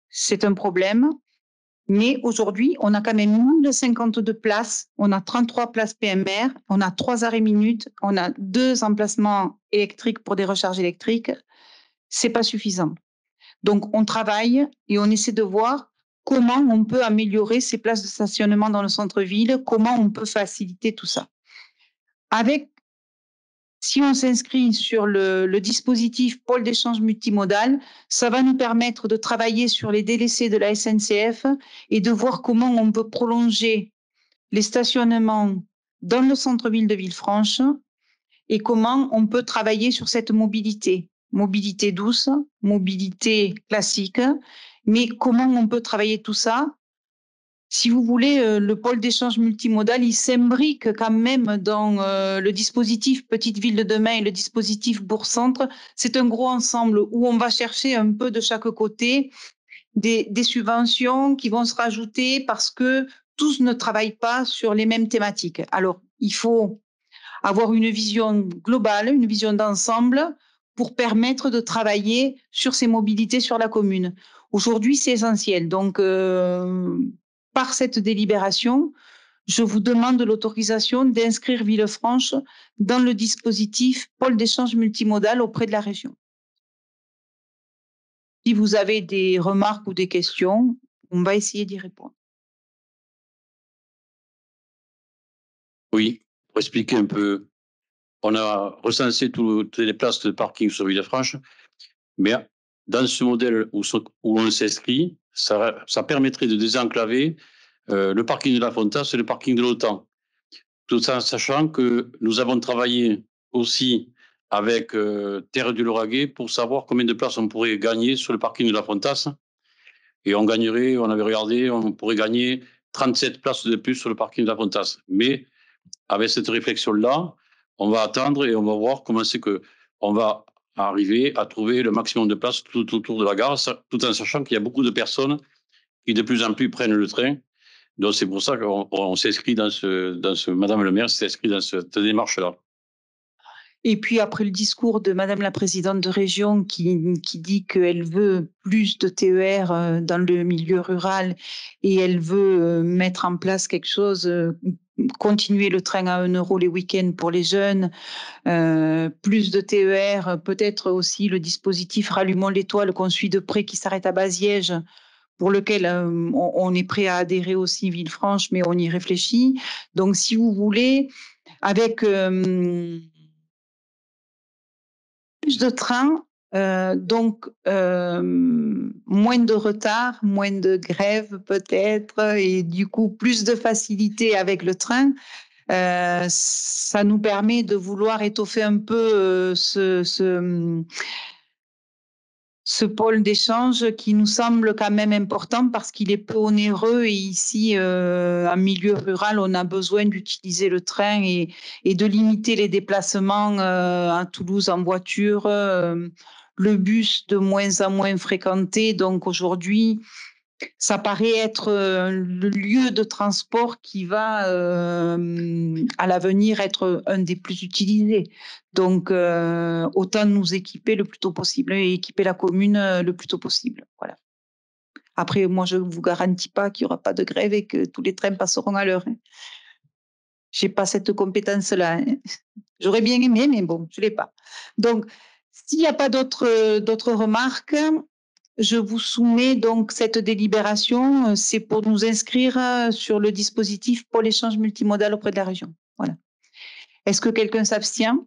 C'est un problème. Mais aujourd'hui, on a quand même 1052 places. On a 33 places PMR. On a 3 arrêts minutes. On a 2 emplacements électriques pour des recharges électriques. C'est pas suffisant. Donc, on travaille et on essaie de voir comment on peut améliorer ces places de stationnement dans le centre-ville, comment on peut faciliter tout ça. Si on s'inscrit sur le dispositif pôle d'échange multimodal, ça va nous permettre de travailler sur les délaissés de la SNCF et de voir comment on peut prolonger les stationnements dans le centre-ville de Villefranche et comment on peut travailler sur cette mobilité. Mobilité douce, mobilité classique, mais comment on peut travailler tout ça? Si vous voulez, le pôle d'échange multimodal, il s'imbrique quand même dans le dispositif Petite Ville de demain et le dispositif Bourg-Centre. C'est un gros ensemble où on va chercher un peu de chaque côté des subventions qui vont se rajouter parce que tous ne travaillent pas sur les mêmes thématiques. Alors, il faut avoir une vision globale, une vision d'ensemble pour permettre de travailler sur ces mobilités sur la commune. Aujourd'hui, c'est essentiel. Donc, par cette délibération, je vous demande l'autorisation d'inscrire Villefranche dans le dispositif pôle d'échange multimodal auprès de la région. Si vous avez des remarques ou des questions, on va essayer d'y répondre. Oui, pour expliquer un peu, on a recensé toutes les places de parking sur Villefranche, mais dans ce modèle où on s'inscrit, ça permettrait de désenclaver le parking de la Fontasse et le parking de l'OTAN, tout en sachant que nous avons travaillé aussi avec Terre du Lauragais pour savoir combien de places on pourrait gagner sur le parking de la Fontasse. Et on avait regardé, on pourrait gagner 37 places de plus sur le parking de la Fontasse. Mais avec cette réflexion-là, on va attendre et on va voir comment c'est qu'on va arriver à trouver le maximum de places tout autour de la gare, tout en sachant qu'il y a beaucoup de personnes qui de plus en plus prennent le train. Donc c'est pour ça qu'on s'inscrit Madame le maire s'inscrit dans cette démarche-là. Et puis après le discours de Madame la présidente de région qui dit qu'elle veut plus de TER dans le milieu rural et elle veut mettre en place quelque chose, continuer le train à 1 euro les week-ends pour les jeunes, plus de TER, peut-être aussi le dispositif Rallumons l'étoile qu'on suit de près qui s'arrête à Baziège, pour lequel on est prêt à adhérer aussi Villefranche, mais on y réfléchit. Donc si vous voulez, avec plus de trains, donc moins de retard, moins de grève peut-être, et du coup plus de facilité avec le train. Ça nous permet de vouloir étoffer un peu ce pôle d'échange qui nous semble quand même important parce qu'il est peu onéreux et ici, en milieu rural, on a besoin d'utiliser le train et de limiter les déplacements à Toulouse en voiture. le bus de moins en moins fréquenté. Donc aujourd'hui, ça paraît être le lieu de transport qui va à l'avenir être un des plus utilisés. Donc autant nous équiper le plus tôt possible et équiper la commune le plus tôt possible. Voilà. Après, moi, je ne vous garantis pas qu'il n'y aura pas de grève et que tous les trains passeront à l'heure. Hein. Je n'ai pas cette compétence-là. Hein. J'aurais bien aimé, mais bon, je ne l'ai pas. Donc, s'il n'y a pas d'autres remarques, je vous soumets donc cette délibération. C'est pour nous inscrire sur le dispositif pour l'échange multimodal auprès de la région. Voilà. Est-ce que quelqu'un s'abstient?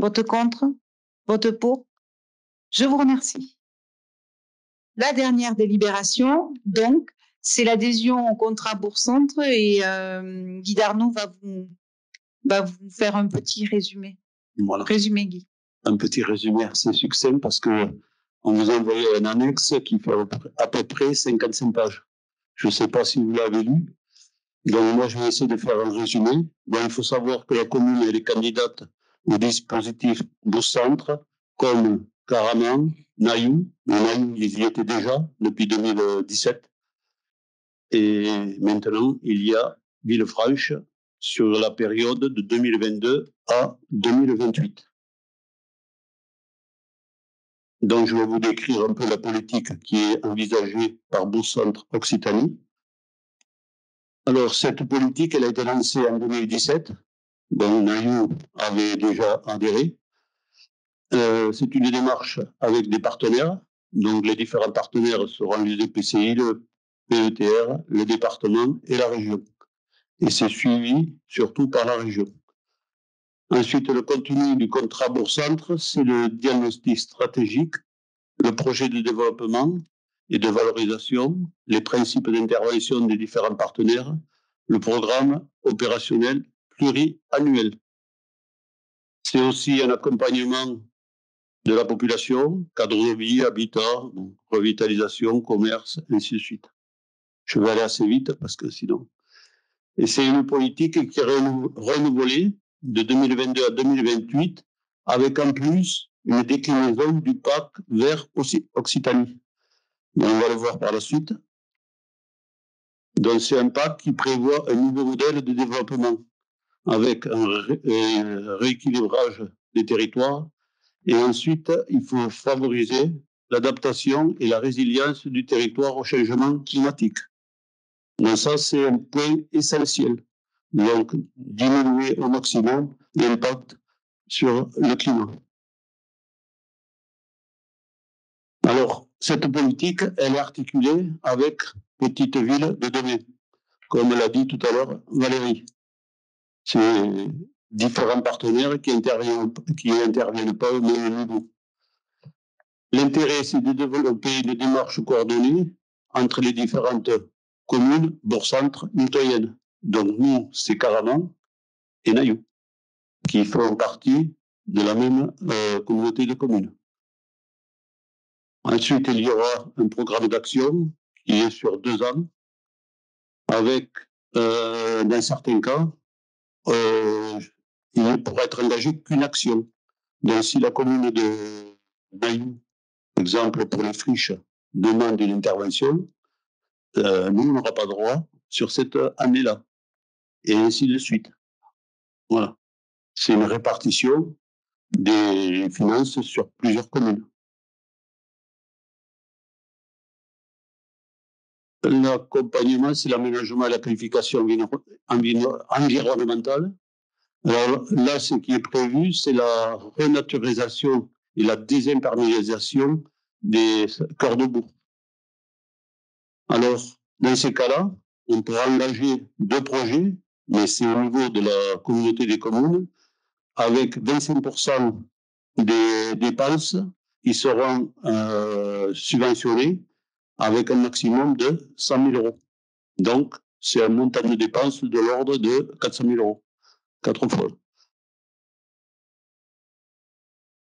Vote contre? Vote pour? Je vous remercie. La dernière délibération, donc, c'est l'adhésion au contrat Bourg-Centre et Guy Darnaud va vous faire un petit résumé. Voilà. Résumé, Guy. Un petit résumé assez succinct parce que on vous a envoyé un annexe qui fait à peu près 55 pages. Je ne sais pas si vous l'avez lu. Donc moi, je vais essayer de faire un résumé. Bon, il faut savoir que la commune elle est candidate au dispositif Bourg-Centre comme Caraman, Naïou. Naïou, ils y étaient déjà depuis 2017. Et maintenant, il y a Villefranche sur la période de 2022 à 2028. Donc, je vais vous décrire un peu la politique qui est envisagée par Bourg-Centre Occitanie. Alors, cette politique, elle a été lancée en 2017. Donc, Naïou avait déjà adhéré. C'est une démarche avec des partenaires. Donc, les différents partenaires seront les EPCI, le PETR, le département et la région. Et c'est suivi surtout par la région. Ensuite, le contenu du contrat Bourg-Centre, c'est le diagnostic stratégique, le projet de développement et de valorisation, les principes d'intervention des différents partenaires, le programme opérationnel pluriannuel. C'est aussi un accompagnement de la population, cadre de vie, habitat, revitalisation, commerce, ainsi de suite. Je vais aller assez vite parce que sinon... Et c'est une politique qui est renouvelée de 2022 à 2028 avec en plus une déclinaison du PAC vers Occitanie. Et on va le voir par la suite. Donc c'est un PAC qui prévoit un nouveau modèle de développement avec un rééquilibrage des territoires. Et ensuite, il faut favoriser l'adaptation et la résilience du territoire au changement climatique. Donc ça, c'est un point essentiel. Donc, diminuer au maximum l'impact sur le climat. Alors, cette politique, elle est articulée avec Petite Ville de demain, comme l'a dit tout à l'heure Valérie. C'est différents partenaires qui interviennent pas au même niveau. L'intérêt, c'est de développer une démarche coordonnée entre les différentes communes, Bourg-Centre, mitoyennes. Donc, nous, c'est Caraman et Naïou, qui font partie de la même communauté de communes. Ensuite, il y aura un programme d'action qui est sur 2 ans, avec, dans certains cas, il ne pourra être engagé qu'une action. Donc, si la commune de Naïou, exemple pour les friches, demande une intervention, nous, on n'aura pas droit sur cette année-là. Et ainsi de suite. Voilà. C'est une répartition des finances sur plusieurs communes. L'accompagnement, c'est l'aménagement et la qualification environnementale. Alors là, ce qui est prévu, c'est la renaturisation et la désimperméabilisation des cœurs de bourg. Alors, dans ces cas-là, on pourra engager 2 projets, mais c'est au niveau de la communauté des communes, avec 25% des dépenses qui seront subventionnées avec un maximum de 100 000 €. Donc, c'est un montant de dépenses de l'ordre de 400 000 €, 4 fois.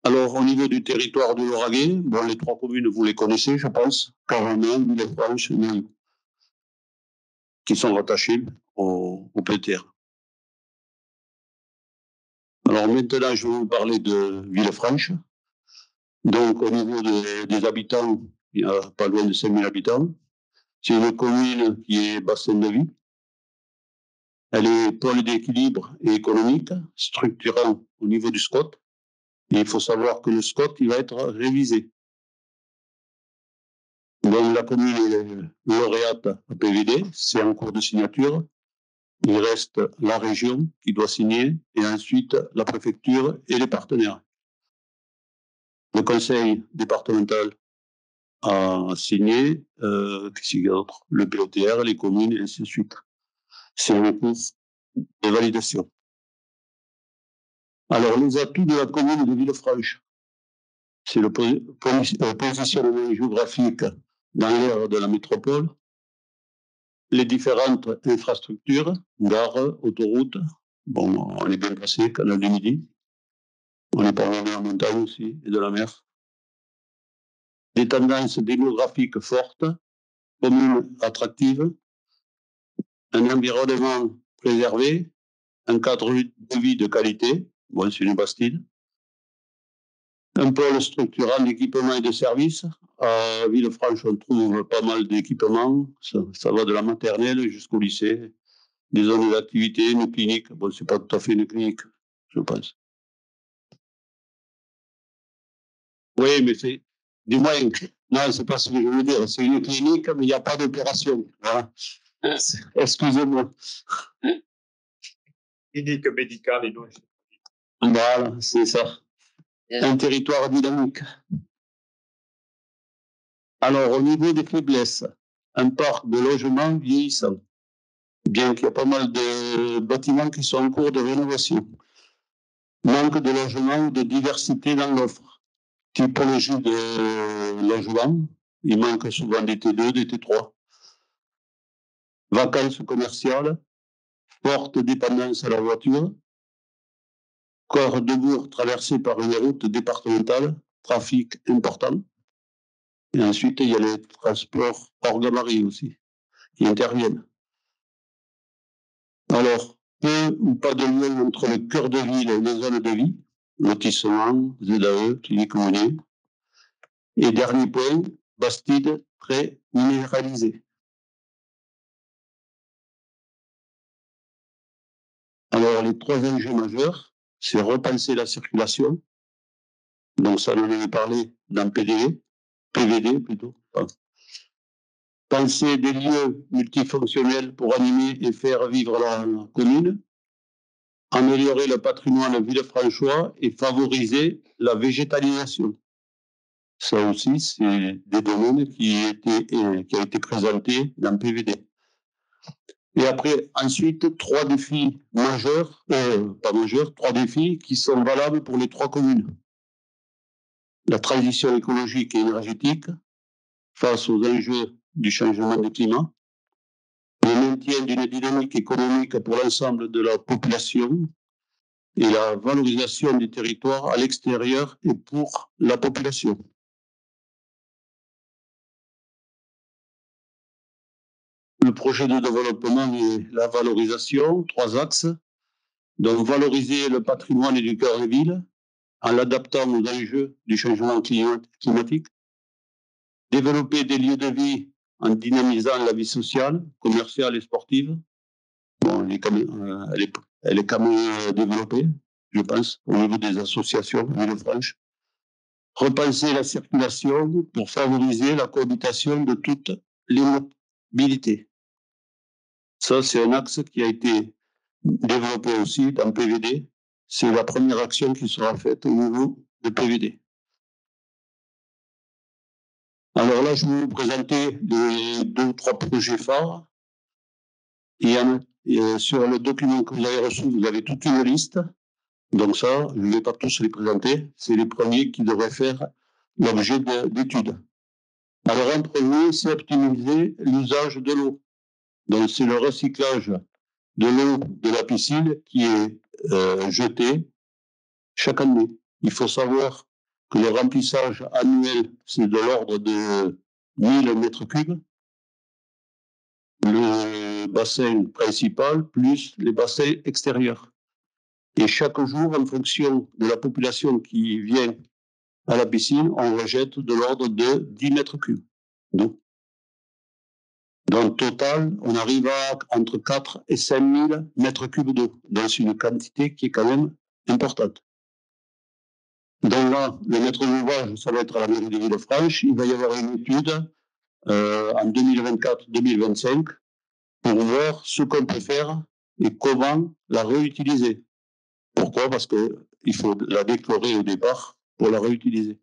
Alors, au niveau du territoire du Lauragais, bon, les 3 communes, vous les connaissez, je pense, Caraman, Villefranche et Naïou, qui sont rattachées au PTR. Alors maintenant, je vais vous parler de Villefranche. Donc, au niveau des habitants, il y a pas loin de 5 000 habitants. C'est une commune qui est bassin de vie. Elle est pôle d'équilibre et économique, structurant au niveau du SCOT. Et il faut savoir que le SCOT, il va être révisé. Donc, la commune est lauréate à PVD, c'est en cours de signature. Il reste la région qui doit signer et ensuite la préfecture et les partenaires. Le conseil départemental a signé, qu'est-ce qu'il y a d'autre? Le POTR, les communes et ainsi de suite. C'est en cours de validation. Alors, les atouts de la commune de Villefranche, c'est le positionnement géographique dans l'aire de la métropole, les différentes infrastructures, gares, autoroutes. Bon, on est bien placé, canal du Midi. On est pas loin de la montagne aussi et de la mer. Des tendances démographiques fortes, communes attractives, un environnement préservé, un cadre de vie de qualité. Bon, c'est une Bastide. Un pôle structurant d'équipements et de services. À Villefranche, on trouve pas mal d'équipements. Ça va de la maternelle jusqu'au lycée. Des zones d'activité, une clinique. Bon, c'est pas tout à fait une clinique, je pense. Oui, mais c'est du moins. Non, c'est pas ce que je veux dire. C'est une clinique, mais il n'y a pas d'opération. Voilà. Excusez-moi. Clinique médicale et non. Voilà, c'est ça. Un territoire dynamique. Alors, au niveau des faiblesses, un parc de logements vieillissant, bien qu'il y ait pas mal de bâtiments qui sont en cours de rénovation. Manque de logements ou de diversité dans l'offre. Typologie de logement, il manque souvent des T2, des T3. Vacances commerciales, forte dépendance à la voiture, corps de bourg traversé par une route départementale, trafic important. Et ensuite, il y a les transports hors gabarit aussi, qui interviennent. Alors, peu ou pas de lien entre le cœur de ville et les zones de vie, lotissement, ZAE, clinique communée. Et dernier point, Bastide très minéralisé. Alors, les trois enjeux majeurs, c'est repenser la circulation. Donc, ça, on en avait parlé dans PVD plutôt. Penser des lieux multifonctionnels pour animer et faire vivre la commune. Améliorer le patrimoine villefranchois et favoriser la végétalisation. Ça aussi, c'est des domaines qui a été présenté dans PVD. Et après, ensuite, trois défis majeurs, trois défis qui sont valables pour les trois communes. La transition écologique et énergétique face aux enjeux du changement du climat, le maintien d'une dynamique économique pour l'ensemble de la population et la valorisation des territoires à l'extérieur et pour la population. Le projet de développement et la valorisation, trois axes. Donc, valoriser le patrimoine du cœur de ville en l'adaptant aux enjeux du changement climatique. Développer des lieux de vie en dynamisant la vie sociale, commerciale et sportive. Bon, elle est quand même développée, je pense, au niveau des associations Villefranche. Repenser la circulation pour favoriser la cohabitation de toutes les mobilités. Ça, c'est un axe qui a été développé aussi dans PVD. C'est la première action qui sera faite au niveau de PVD. Alors là, je vais vous présenter les 2 ou 3 projets phares. Sur le document que vous avez reçu, vous avez toute une liste. Donc ça, je ne vais pas tous les présenter. C'est les premiers qui devraient faire l'objet d'études. Alors, en premier, c'est optimiser l'usage de l'eau. Donc, c'est le recyclage de l'eau de la piscine qui est jetée chaque année. Il faut savoir que le remplissage annuel, c'est de l'ordre de 1000 mètres cubes. Le bassin principal plus les bassins extérieurs. Et chaque jour, en fonction de la population qui vient à la piscine, on rejette de l'ordre de 10 mètres cubes d'eau. Dans le total, on arrive à entre 4 et 5 000 mètres cubes d'eau. Donc, c'est une quantité qui est quand même importante. Donc là, le maître d'ouvrage, ça va être à la mairie de Villefranche. Il va y avoir une étude en 2024-2025 pour voir ce qu'on peut faire et comment la réutiliser. Pourquoi? Parce qu'il faut la déclorer au départ pour la réutiliser.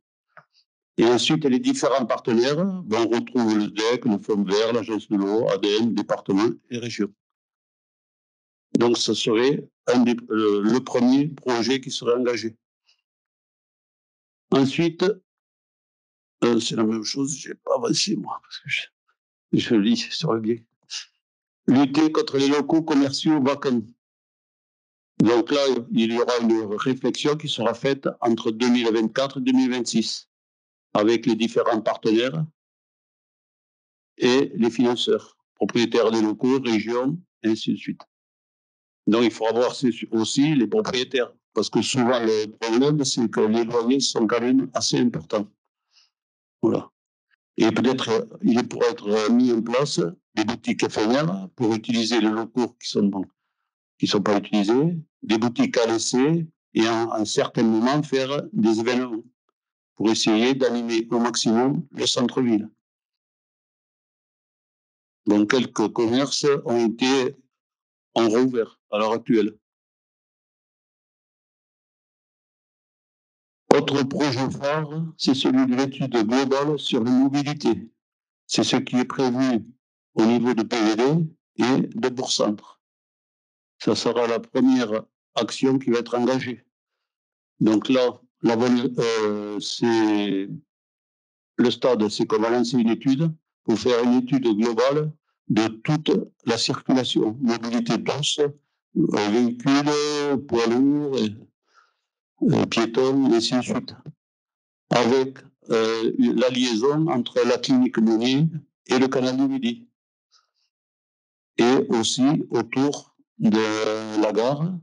Et ensuite, les différents partenaires vont retrouver le DEC, le Fonds vert, l'Agence de l'eau, ADN, département et région. Donc, ce serait le premier projet qui serait engagé. Ensuite, c'est la même chose, je n'ai pas avancé moi, parce que je lis sur le biais. Lutter contre les locaux commerciaux vacants. Donc là, il y aura une réflexion qui sera faite entre 2024 et 2026 avec les différents partenaires et les financeurs, propriétaires des locaux, régions, et ainsi de suite. Donc il faudra voir aussi les propriétaires, parce que souvent le problème, c'est que les loyers sont quand même assez importants. Voilà. Et peut-être il pourrait être mis en place des boutiques éphémères pour utiliser les locaux qui sont pas utilisés, des boutiques à laisser et à un certain moment faire des événements pour essayer d'animer au maximum le centre-ville. Donc quelques commerces ont rouvert à l'heure actuelle. Autre projet phare, c'est celui de l'étude globale sur les mobilités. C'est ce qui est prévu au niveau de PVD et de Bourg-Centre. Ça sera la première action qui va être engagée. Donc là, c'est le stade, c'est qu'on va lancer une étude pour faire une étude globale de toute la circulation, mobilité douce, véhicules, poids lourds, piétons, et ainsi de suite. Avec la liaison entre la clinique Meunier et le canal du Midi. Et aussi autour de la gare.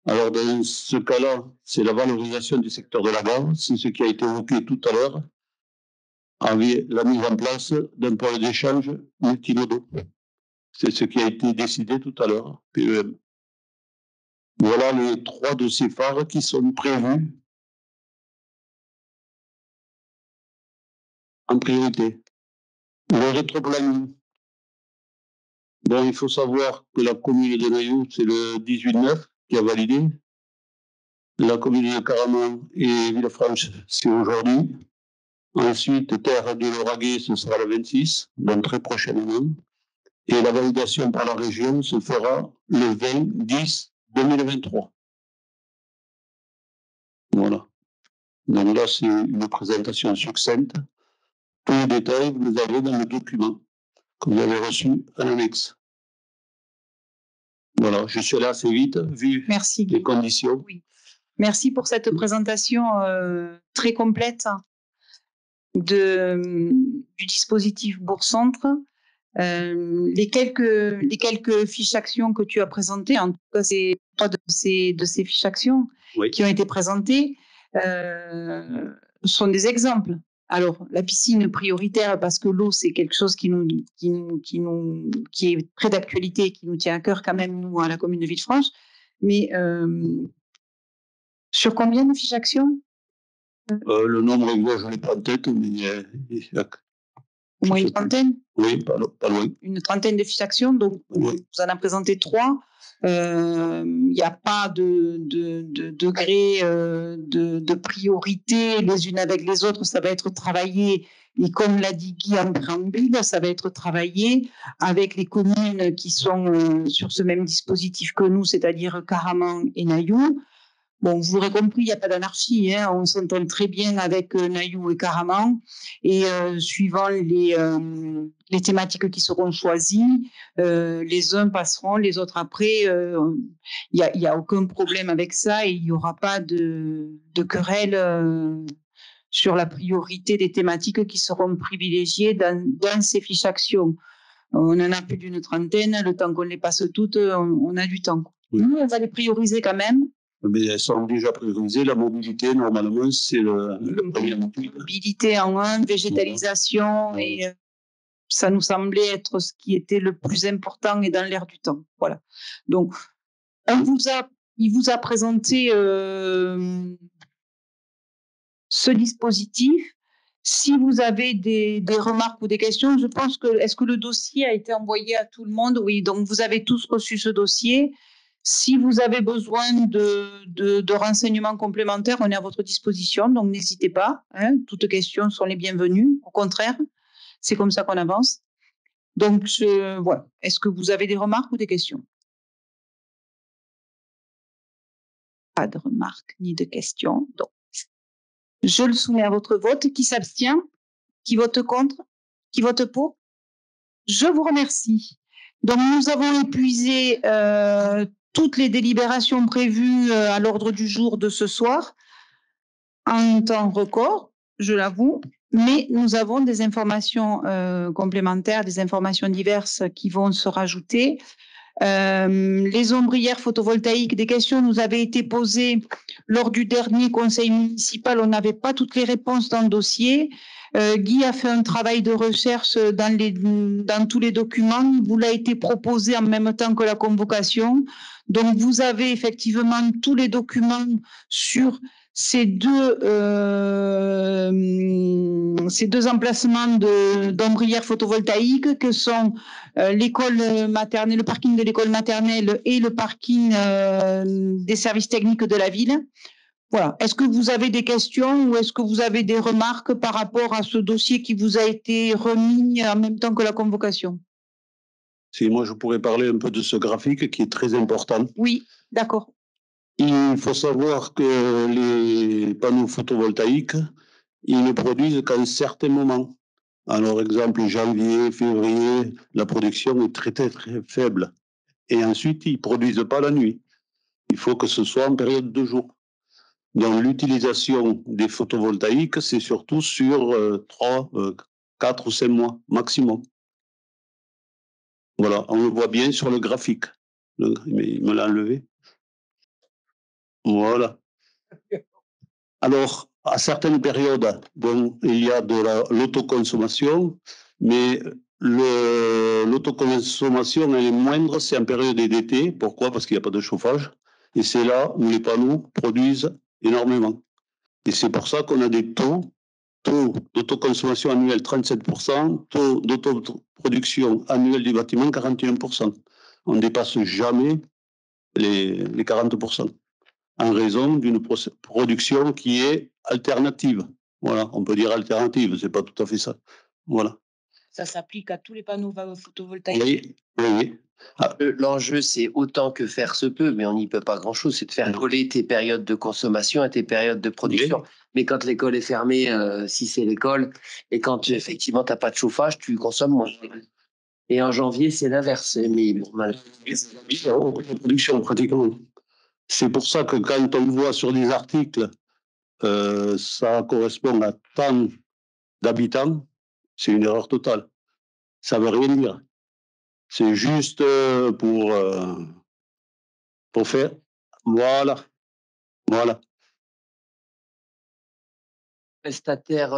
Alors, dans ce cas-là, c'est la valorisation du secteur de la gare. C'est ce qui a été évoqué tout à l'heure, avec la mise en place d'un pôle d'échange multimodaux. C'est ce qui a été décidé tout à l'heure, PEM. Voilà les 3 dossiers phares qui sont prévus en priorité. Le rétroplanning. Bon, il faut savoir que la commune de Nayout, c'est le 18-9 qui a validé. La commune de Caraman et Villefranche, c'est aujourd'hui. Ensuite, Terre de l'Oraguet, ce sera le 26, donc très prochainement. Et la validation par la région se fera le 20-10-2023. Voilà. Donc là, c'est une présentation succincte. Tous les détails, vous les avez dans le document que vous avez reçu en annexe. Voilà, je suis là assez vite, vu Merci, les conditions. Oui. Merci pour cette présentation très complète du dispositif Bourg-Centre. Les quelques fiches actions que tu as présentées, en tout cas, c'est trois de ces fiches actions qui ont été présentées, sont des exemples. Alors, la piscine prioritaire, parce que l'eau, c'est quelque chose qui est très d'actualité, qui nous tient à cœur quand même, nous, à la commune de Villefranche. Mais sur combien de fiches actions? Le nombre exact, je n'ai pas en tête, mais au moins une trentaine? Oui, pas loin. Une trentaine de fiches actions, donc vous en avez présenté 3. Il n'y a pas de degré de priorité les unes avec les autres, ça va être travaillé, et comme l'a dit Guy en préambule, ça va être travaillé avec les communes qui sont sur ce même dispositif que nous, c'est-à-dire Caraman et Nayout. Bon, vous l'aurez compris, il n'y a pas d'anarchie, hein. On s'entend très bien avec Nayout et Caraman, et suivant les thématiques qui seront choisies, les uns passeront, les autres après. Il y a aucun problème avec ça, et il n'y aura pas de querelle sur la priorité des thématiques qui seront privilégiées dans ces fiches actions. On en a plus d'une trentaine, le temps qu'on les passe toutes, on a du temps. Nous, on va les prioriser quand même. Mais elles sont déjà priorisées. La mobilité, normalement, c'est le premier motif. Mobilité en un, végétalisation, et ça nous semblait être ce qui était le plus important et dans l'air du temps. Voilà. Donc, il vous a présenté ce dispositif. Si vous avez des remarques ou des questions, je pense que, est-ce que le dossier a été envoyé à tout le monde? Oui, donc vous avez tous reçu ce dossier. Si vous avez besoin de renseignements complémentaires, on est à votre disposition, donc n'hésitez pas. Hein, toutes questions sont les bienvenues. Au contraire, c'est comme ça qu'on avance. Donc, voilà. Est-ce que vous avez des remarques ou des questions? Pas de remarques ni de questions. Donc, je le soumets à votre vote. Qui s'abstient? Qui vote contre? Qui vote pour? Je vous remercie. Donc, nous avons épuisé toutes les délibérations prévues à l'ordre du jour de ce soir en temps record, je l'avoue, mais nous avons des informations complémentaires, des informations diverses qui vont se rajouter. Les ombrières photovoltaïques, des questions nous avaient été posées lors du dernier conseil municipal. On n'avait pas toutes les réponses dans le dossier. Guy a fait un travail de recherche dans tous les documents. Il vous l'a été proposé en même temps que la convocation. Donc, vous avez effectivement tous les documents sur ces deux emplacements d'ombrières photovoltaïques que sont l'école maternelle, le parking de l'école maternelle et le parking des services techniques de la ville. Voilà. Est-ce que vous avez des questions ou est-ce que vous avez des remarques par rapport à ce dossier qui vous a été remis en même temps que la convocation? Si moi je pourrais parler un peu de ce graphique qui est très important. Oui, d'accord. Il faut savoir que les panneaux photovoltaïques, ils ne produisent qu'à un certain moment. Alors, exemple, janvier, février, la production est très, très, très faible. Et ensuite, ils ne produisent pas la nuit. Il faut que ce soit en période de jour. Donc, l'utilisation des photovoltaïques, c'est surtout sur 3, 4 ou 5 mois maximum. Voilà, on le voit bien sur le graphique. Mais il me l'a enlevé. Voilà. Alors, à certaines périodes, bon, il y a de l'autoconsommation, mais l'autoconsommation, elle est moindre, c'est en période d'été. Pourquoi? Parce qu'il n'y a pas de chauffage. Et c'est là où les panneaux produisent énormément. Et c'est pour ça qu'on a des taux d'autoconsommation annuelle 37%, taux d'autoproduction annuelle du bâtiment 41%. On ne dépasse jamais les 40%. En raison d'une production qui est alternative. Voilà, on peut dire alternative, c'est pas tout à fait ça. Voilà. Ça s'applique à tous les panneaux photovoltaïques? Oui, oui, oui. Ah. L'enjeu, c'est autant que faire se peut, mais on n'y peut pas grand-chose, c'est de faire coller tes périodes de consommation à tes périodes de production. Oui. Mais quand l'école est fermée, si c'est l'école, et quand effectivement tu n'as pas de chauffage, tu consommes moins. Et en janvier, c'est l'inverse. Mais bon, malheureusement, production pratiquement. C'est pour ça que quand on voit sur des articles, ça correspond à tant d'habitants, c'est une erreur totale. Ça ne veut rien dire. C'est juste pour faire. Voilà. Voilà. Prestataire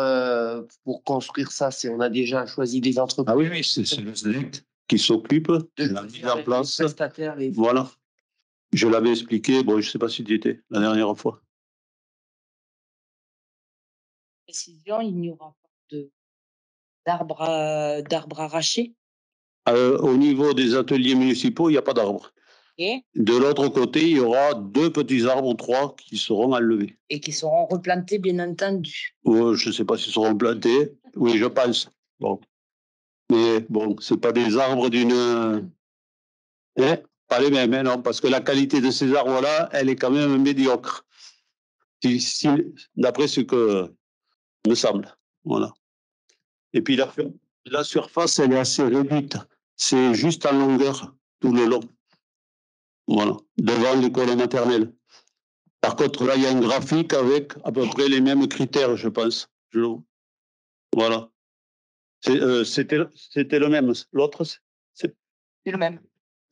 pour construire ça, on a déjà choisi des entreprises. Ah oui, oui, c'est le SNEC qui s'occupe de la mise en place. Voilà. Je l'avais expliqué, bon, je ne sais pas si tu étais la dernière fois. Précision, il n'y aura pas d'arbres arrachés? Au niveau des ateliers municipaux, il n'y a pas d'arbres. Et de l'autre côté, il y aura 2 petits arbres ou 3 qui seront enlevés. Et qui seront replantés, bien entendu. Je ne sais pas s'ils seront plantés. Oui, je pense. Bon. Mais bon, ce n'est pas des arbres d'une... Hein? Pas les mêmes, hein, non, parce que la qualité de ces arbres-là, elle est quand même médiocre. D'après ce que me semble. Voilà. Et puis la surface, elle est assez réduite. C'est juste en longueur, tout le long. Voilà. Devant l'école maternelle. Par contre, là, il y a un graphique avec à peu près les mêmes critères, je pense. Voilà. C'était le même. L'autre, c'est le même.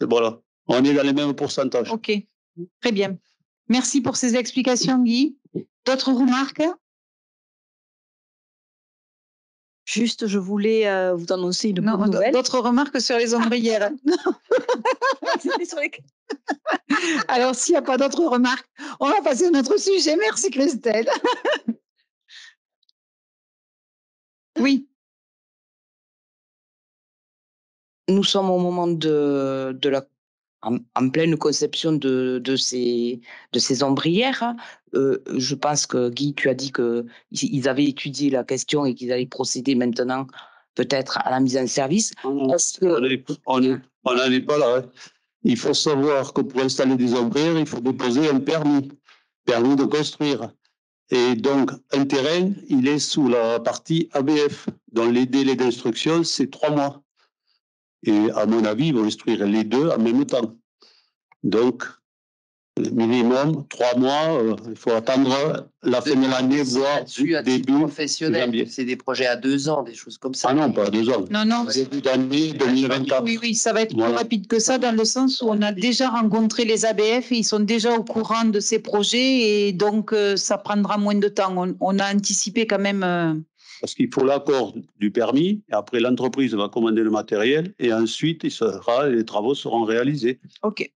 Voilà. On est dans les mêmes pourcentages. OK. Très bien. Merci pour ces explications, Guy. D'autres remarques? Juste, je voulais vous annoncer une bonne nouvelle. D'autres remarques sur les ombrières? C'était sur les- Alors, s'il n'y a pas d'autres remarques, on va passer à notre sujet. Merci, Christelle. Oui. Nous sommes au moment en pleine conception de ces ombrières. Je pense que Guy, tu as dit qu'ils avaient étudié la question et qu'ils allaient procéder maintenant peut-être à la mise en service. On n'en est pas là. Hein. Il faut savoir que pour installer des ombrières, il faut déposer un permis de construire. Et donc, un terrain, il est sous la partie ABF, dont les délais d'instruction, c'est 3 mois. Et à mon avis, ils vont instruire les deux en même temps. Donc, minimum 3 mois, il faut attendre la fin de l'année, voire début professionnel. janvier. C'est des projets à 2 ans, des choses comme ça. Ah non, pas 2 ans. Non. Début d'année 2024. Oui, ça va être plus rapide que ça dans le sens où on a déjà rencontré les ABF et ils sont déjà au courant de ces projets et donc ça prendra moins de temps. On a anticipé quand même. Parce qu'il faut l'accord du permis, et après l'entreprise va commander le matériel, et ensuite les travaux seront réalisés. OK.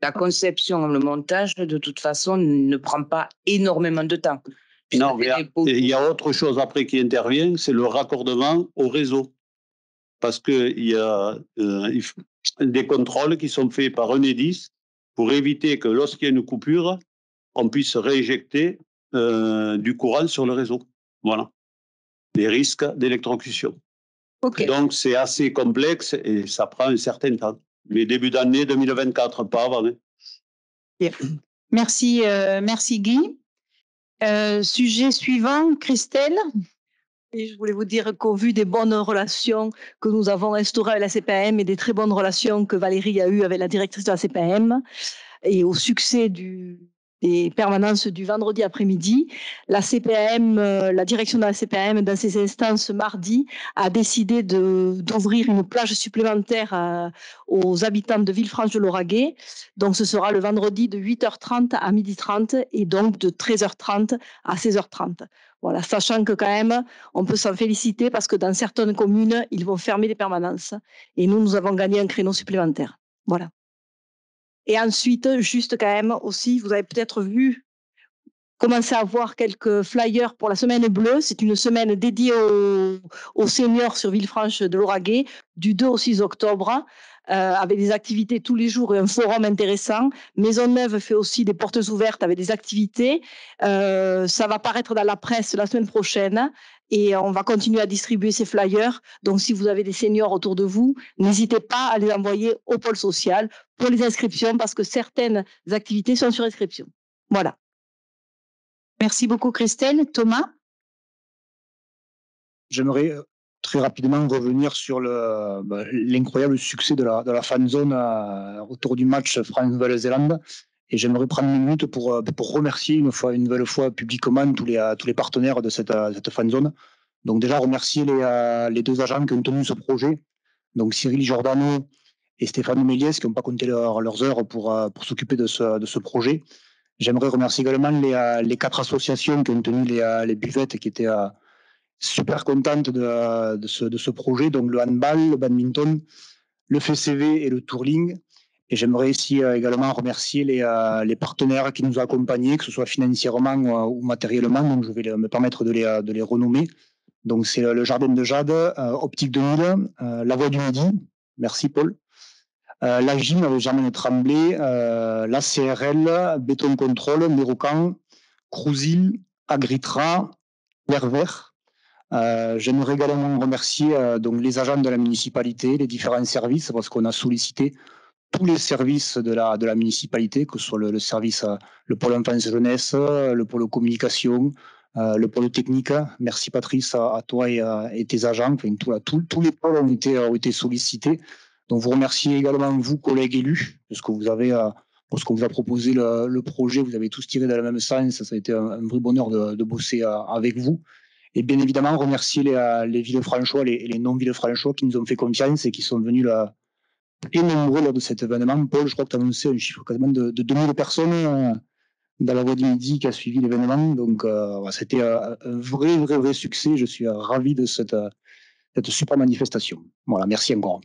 La conception, le montage, de toute façon, ne prend pas énormément de temps. Non, mais il y a autre chose après qui intervient, c'est le raccordement au réseau. Parce qu'il y a des contrôles qui sont faits par Enedis pour éviter que lorsqu'il y a une coupure, on puisse réinjecter du courant sur le réseau. Voilà. Les risques d'électrocution. OK. Donc, c'est assez complexe et ça prend un certain temps. Mais début d'année 2024, pas avant. Hein. Merci Guy. Sujet suivant, Christelle. Et je voulais vous dire qu'au vu des bonnes relations que nous avons instaurées avec la CPAM et des très bonnes relations que Valérie a eues avec la directrice de la CPAM et au succès des permanences du vendredi après-midi, la CPAM, la direction de la CPAM, dans ses instances mardi, a décidé d'ouvrir une plage supplémentaire aux habitants de Villefranche-de-Lauragais. Donc, ce sera le vendredi de 8h30 à 12h30 et donc de 13h30 à 16h30. Voilà, sachant que quand même, on peut s'en féliciter parce que dans certaines communes, ils vont fermer les permanences. Et nous avons gagné un créneau supplémentaire. Voilà. Et ensuite, juste quand même aussi, vous avez peut-être vu commencer à voir quelques flyers pour la semaine bleue. C'est une semaine dédiée aux seniors sur Villefranche-de-Lauragais du 2 au 6 octobre. Avec des activités tous les jours et un forum intéressant. Maisonneuve fait aussi des portes ouvertes avec des activités. Ça va paraître dans la presse la semaine prochaine et on va continuer à distribuer ces flyers. Donc, si vous avez des seniors autour de vous, n'hésitez pas à les envoyer au pôle social pour les inscriptions parce que certaines activités sont sur inscription. Voilà. Merci beaucoup, Christelle. Thomas? J'aimerais très rapidement revenir sur l'incroyable succès de la fan zone autour du match France-Nouvelle-Zélande. Et j'aimerais prendre une minute pour remercier une nouvelle fois publiquement tous les partenaires de cette fan zone. Donc déjà remercier les 2 agents qui ont tenu ce projet, donc Cyril Giordano et Stéphane Méliès, qui n'ont pas compté leurs heures pour s'occuper de ce projet. J'aimerais remercier également les 4 associations qui ont tenu les buvettes, qui étaient super contente de ce projet, donc le handball, le badminton, le FCV et le touring. Et j'aimerais ici également remercier les partenaires qui nous ont accompagnés, que ce soit financièrement ou matériellement. Donc je vais me permettre de les renommer. Donc c'est le Jardin de Jade, Optique 2000, La Voie du Midi, merci Paul, la Gym avec Germaine Tremblay, la CRL, Béton Contrôle, Mérocan, Cruisil, Agritra, L'air Vert. J'aimerais également remercier donc les agents de la municipalité, les différents services, parce qu'on a sollicité tous les services de la municipalité, que ce soit le service, le pôle enfance et jeunesse, le pôle communication, le pôle technique. Merci Patrice, à toi et tes agents. Enfin, tous les pôles ont été sollicités. Donc vous remerciez également vous, collègues élus, parce que vous avez, parce qu'on vous a proposé le projet, vous avez tous tiré dans le même sens. Ça a été un vrai bonheur de bosser avec vous. Et bien évidemment, remercier les Villefranchois, les non-Villefranchois qui nous ont fait confiance et qui sont venus et nombreux lors de cet événement. Paul, je crois que tu as annoncé un chiffre quasiment de 2000 personnes dans la Voie du Midi qui a suivi l'événement. Donc, c'était un vrai succès. Je suis ravi de cette super manifestation. Voilà, merci encore.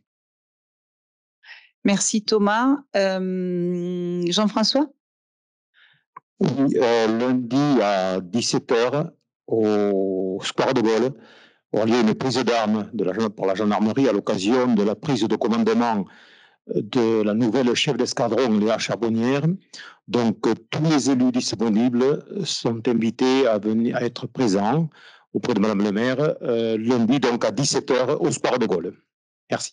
Merci Thomas. Jean-François? Oui, lundi à 17h au Square de Gaulle aura lieu une prise d'armes par la gendarmerie à l'occasion de la prise de commandement de la nouvelle chef d'escadron Léa Charbonnière. Donc, tous les élus disponibles sont invités à être présents auprès de Madame le maire lundi donc à 17h au Square de Gaulle. Merci.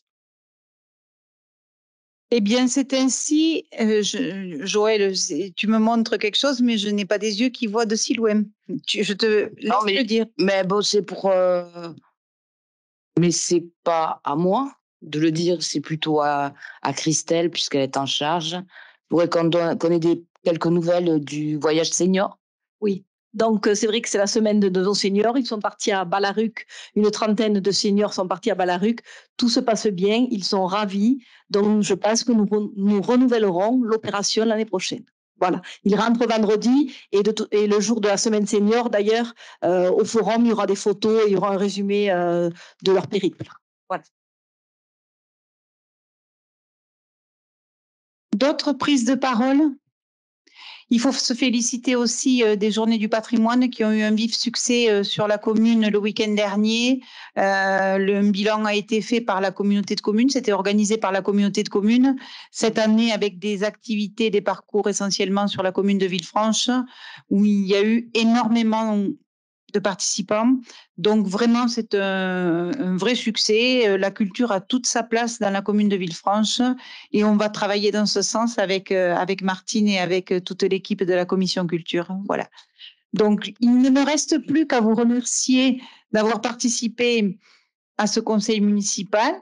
Eh bien, c'est ainsi. Joël, tu me montres quelque chose, mais je n'ai pas des yeux qui voient de si loin. Je te laisse le dire. Mais bon, c'est pour. Mais c'est pas à moi de le dire, c'est plutôt à Christelle, puisqu'elle est en charge. Je voudrais qu'on ait quelques nouvelles du voyage senior. Oui. Donc, c'est vrai que c'est la semaine de nos seniors. Ils sont partis à Ballaruc. Une trentaine de seniors sont partis à Ballaruc. Tout se passe bien. Ils sont ravis. Donc, je pense que nous renouvellerons l'opération l'année prochaine. Voilà. Ils rentrent vendredi et le jour de la semaine senior, d'ailleurs, au forum, il y aura des photos et il y aura un résumé de leur périple. Voilà. D'autres prises de parole? Il faut se féliciter aussi des Journées du patrimoine qui ont eu un vif succès sur la commune le week-end dernier. Le bilan a été fait par la communauté de communes, c'était organisé par la communauté de communes. Cette année, avec des activités, des parcours essentiellement sur la commune de Villefranche, où il y a eu énormément de participants. Donc vraiment, c'est un vrai succès. La culture a toute sa place dans la commune de Villefranche et on va travailler dans ce sens avec Martine et avec toute l'équipe de la commission culture. Voilà. Donc, il ne me reste plus qu'à vous remercier d'avoir participé à ce conseil municipal,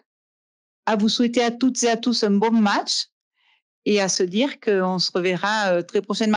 à vous souhaiter à toutes et à tous un bon match et à se dire qu'on se reverra très prochainement.